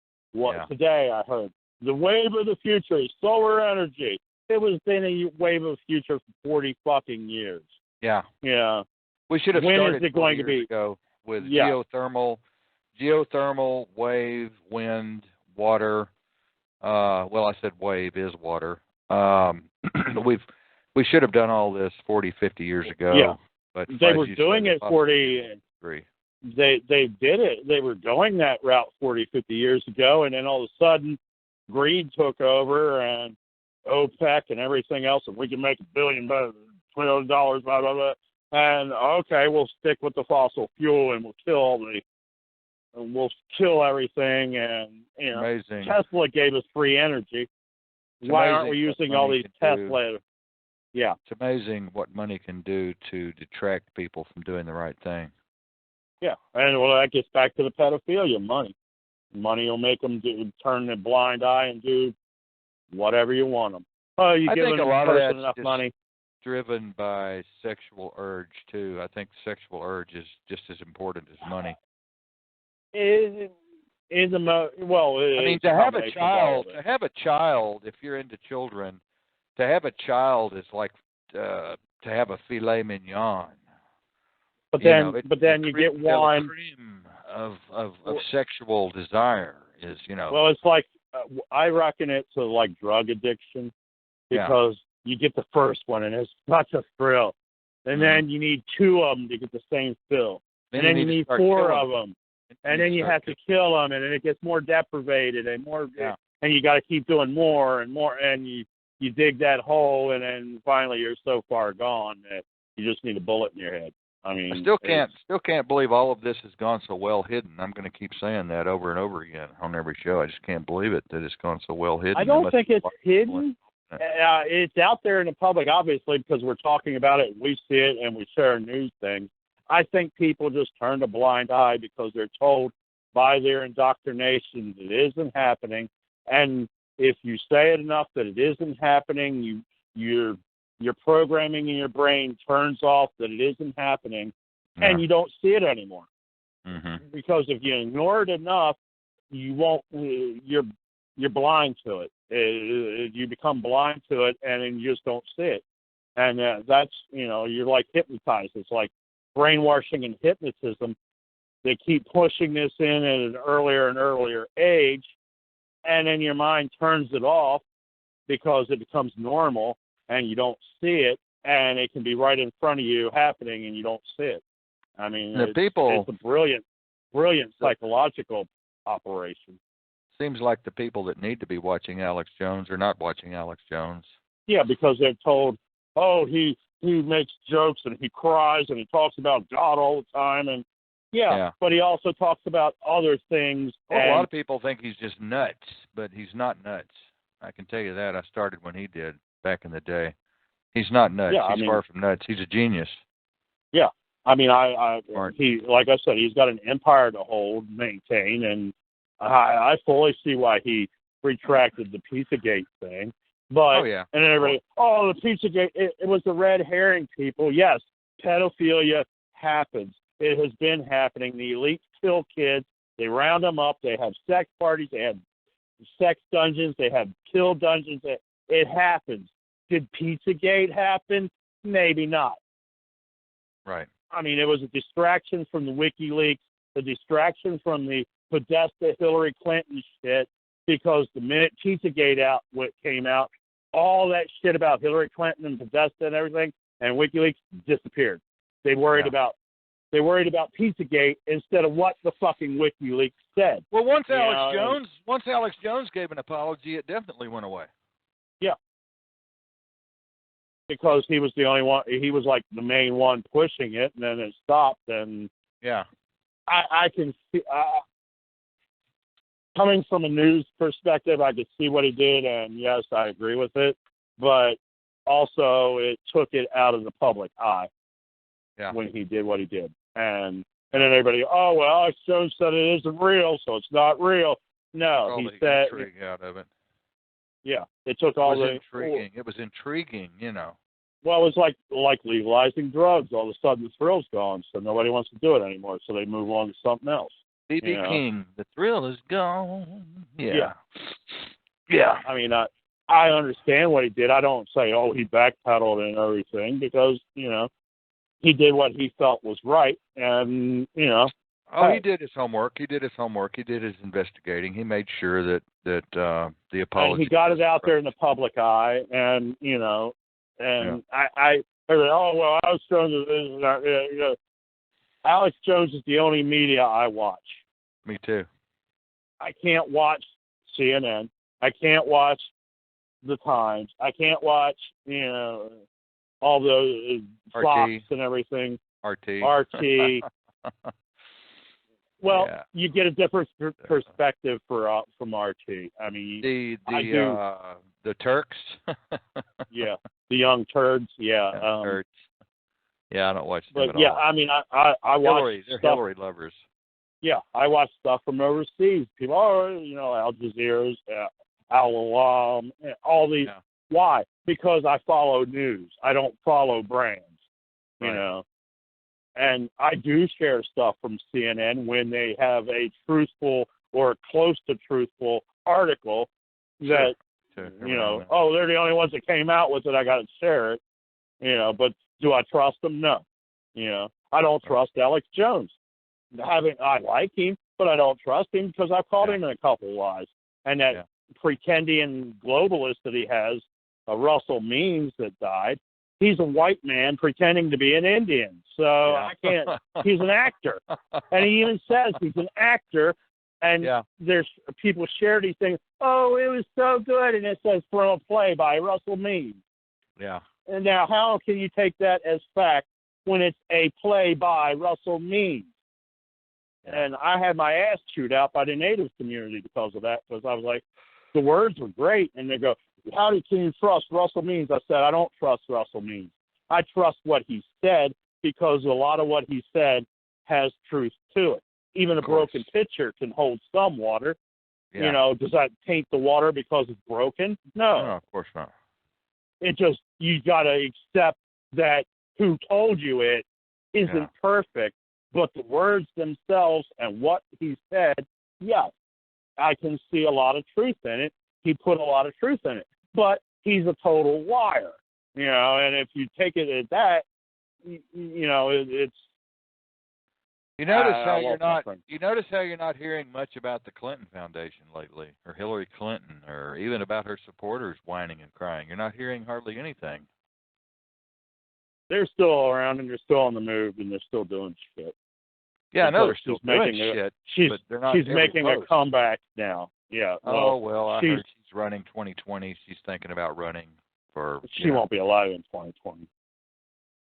Today I heard the wave of the future is solar energy. It was been a wave of the future for 40 fucking years. Yeah. Yeah. We should have started it going to be? Ago with geothermal, wave, wind, water. I said wave is water. We should have done all this 40, 50 years ago. Yeah. But they were doing it 40. They did it. They were going that route 40, 50 years ago, and then all of a sudden, greed took over, and OPEC and everything else, and we can make $1 billion, $1 trillion, blah blah blah. And okay, we'll stick with the fossil fuel, and we'll kill everything. And amazing. Tesla gave us free energy. Why aren't we using all these Tesla? Yeah, it's amazing what money can do to detract people from doing the right thing. Yeah, and that gets back to the pedophilia. Money will make them turn a blind eye and do whatever you want them. Oh, you give a lot person enough money. Driven by sexual urge too. I think sexual urge is just as important as money. To have a child, if you're into children, to have a child is like to have a filet mignon. But then you get one of sexual desire is. Well, it's like I reckon it to like drug addiction because you get the first one and it's such a thrill, and then you need 2 of them to get the same thrill, and then you need 4 of them, and then you have to kill them, and then it gets more deprivated and more, and you got to keep doing more and more, and you dig that hole, and then finally you're so far gone that you just need a bullet in your head. I mean, I still can't believe all of this has gone so well hidden. I'm going to keep saying that over and over again on every show. I just can't believe it that it's gone so well hidden. I don't think it's hidden. It's out there in the public, obviously, because we're talking about it. We see it and we share news things. I think people just turn a blind eye because they're told by their indoctrination that it isn't happening. And if you say it enough that it isn't happening, you're your programming in your brain turns off that it isn't happening, and you don't see it anymore. Mm-hmm. Because if you ignore it enough, you won't. You're blind to it. You become blind to it, and then you just don't see it. And that's, you're like hypnotized. It's like brainwashing and hypnotism. They keep pushing this in at an earlier and earlier age, and then your mind turns it off because it becomes normal, and you don't see it, and it can be right in front of you happening, and you don't see it. I mean, it's a brilliant psychological operation. Seems like the people that need to be watching Alex Jones are not watching Alex Jones. Yeah, because they're told, oh, he makes jokes and he cries and he talks about God all the time, and but he also talks about other things. Well, a lot of people think he's just nuts, but he's not nuts. I can tell you that. I started when he did back in the day. He's not nuts. Yeah, he's far from nuts. He's a genius. Yeah, I mean, he, like I said, he's got an empire to maintain, and I fully see why he retracted the Pizzagate thing. But, and then everybody, the Pizzagate, it was the red herring, people. Yes, pedophilia happens. It has been happening. The elites kill kids. They round them up. They have sex parties. They have sex dungeons. They have kill dungeons. It happens. Did Pizzagate happen? Maybe not. Right. I mean, it was a distraction from the WikiLeaks, the distraction from the Podesta Hillary Clinton shit, because the minute Pizzagate came out, all that shit about Hillary Clinton and Podesta and everything and WikiLeaks disappeared. They worried about Pizzagate instead of what the fucking WikiLeaks said. Well, once Alex Jones gave an apology, it definitely went away. Yeah. Because he was the only one, he was like the main one pushing it, and then it stopped. And I can see, coming from a news perspective, I could see what he did, and yes, I agree with it. But also, it took it out of the public eye when he did what he did, and then everybody, oh well, Alex Jones said it isn't real, so it's not real. No, he said intrigue out of it. Yeah, it took all the intriguing. It was intriguing, Well, it was like legalizing drugs. All of a sudden, the thrill's gone, so nobody wants to do it anymore. So they move on to something else. B.B. King, the thrill is gone. Yeah. I mean, I understand what he did. I don't say, oh, he backpedaled and everything, because he did what he felt was right, and he did his homework. He did his investigating. He made sure that the apology. And he got it out there in the public eye, and I oh well, Alex Jones is Alex Jones is the only media I watch. Me too. I can't watch CNN. I can't watch the Times. I can't watch all the Fox and everything. RT. Well, you get a different perspective from RT. I mean, the Turks. Yeah, the young turds. Yeah, turds. Yeah, I don't watch them but at all. I mean, I watch they're stuff. Hillary lovers. Yeah, I watch stuff from overseas. People, Al Jazeera's, Al Alam, all these. Yeah. Why? Because I follow news. I don't follow brands. Right. And I do share stuff from CNN when they have a truthful or close to truthful article that, they're the only ones that came out with it, I got to share it. But do I trust them? No. I don't trust Alex Jones. I like him, but I don't trust him because I've caught him in a couple of lies. And that pretending globalist that he has, Russell Means that died, he's a white man pretending to be an Indian. So I can't. He's an actor. And he even says he's an actor. And there's people share these things. Oh, it was so good. And it says from a play by Russell Means. Yeah. And now how can you take that as fact when it's a play by Russell Means? Yeah. And I had my ass chewed out by the Native community because of that, because I was like, the words were great. And they go, can you trust Russell Means? I said, I don't trust Russell Means. I trust what he said, because a lot of what he said has truth to it. Even a broken pitcher can hold some water. Yeah. Does that taint the water because it's broken? No, of course not. It just, you got to accept that who told you it isn't perfect, but the words themselves and what he said, yes, I can see a lot of truth in it. He put a lot of truth in it, but he's a total liar, and if you take it at that, it's. You notice how you're not hearing much about the Clinton Foundation lately, or Hillary Clinton, or even about her supporters whining and crying. You're not hearing hardly anything. They're still around, and they're still on the move, and they're still doing shit. Yeah, I know they're still doing shit, but they're not. She's making a comeback now. Yeah. Well, I heard she's running 2020. She's thinking about running for. She won't be alive in 2020.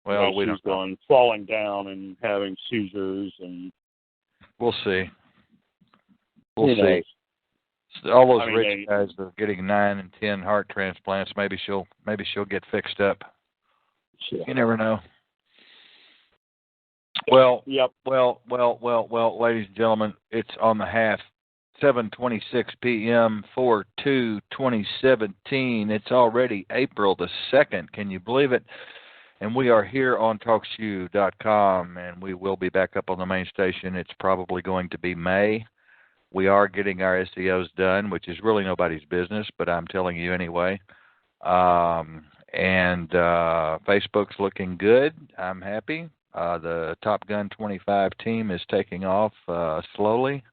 Well, we she's don't know. falling down and having seizures, and we'll see. We'll see. All those rich guys are getting 9 and 10 heart transplants. Maybe she'll get fixed up. Yeah. You never know. Well, yep. Well, ladies and gentlemen, it's on the half. 7:26 p.m. 4/2/2017. It's already April the 2nd. Can you believe it? And we are here on TalkShoe.com, and we will be back up on the main station. It's probably going to be May. We are getting our SEOs done, which is really nobody's business, but I'm telling you anyway. And Facebook's looking good. I'm happy. The Top Gun 25 team is taking off slowly,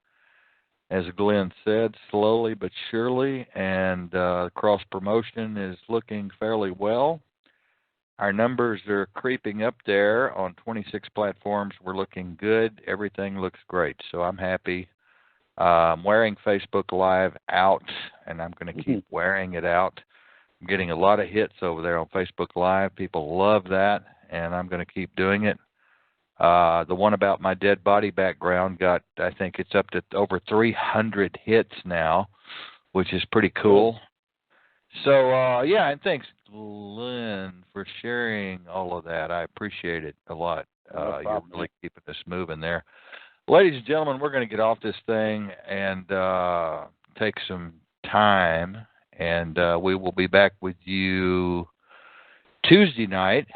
as Glenn said, slowly but surely, and cross-promotion is looking fairly well. Our numbers are creeping up there on 26 platforms. We're looking good. Everything looks great, so I'm happy. I'm wearing Facebook Live out, and I'm going to keep wearing it out. I'm getting a lot of hits over there on Facebook Live. People love that, and I'm going to keep doing it. The one about my dead body background I think it's up to over 300 hits now, which is pretty cool. So, and thanks, Glenn, for sharing all of that. I appreciate it a lot. You're really keeping us moving there. Ladies and gentlemen, we're going to get off this thing and take some time, and we will be back with you Tuesday night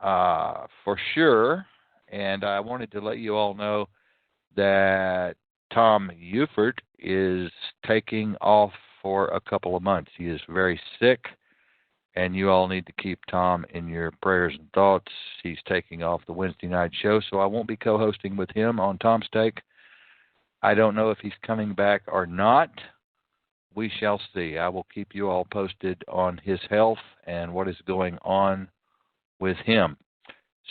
for sure. And I wanted to let you all know that Tom Eufert is taking off for a couple of months. He is very sick, and you all need to keep Tom in your prayers and thoughts. He's taking off the Wednesday night show, so I won't be co-hosting with him on Tom's Take. I don't know if he's coming back or not. We shall see. I will keep you all posted on his health and what is going on with him.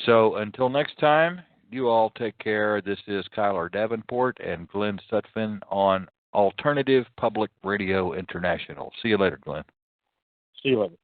So until next time, you all take care. This is Kiler Davenport and Glenn Sutphin on Alternative Public Radio International. See you later, Glenn. See you later.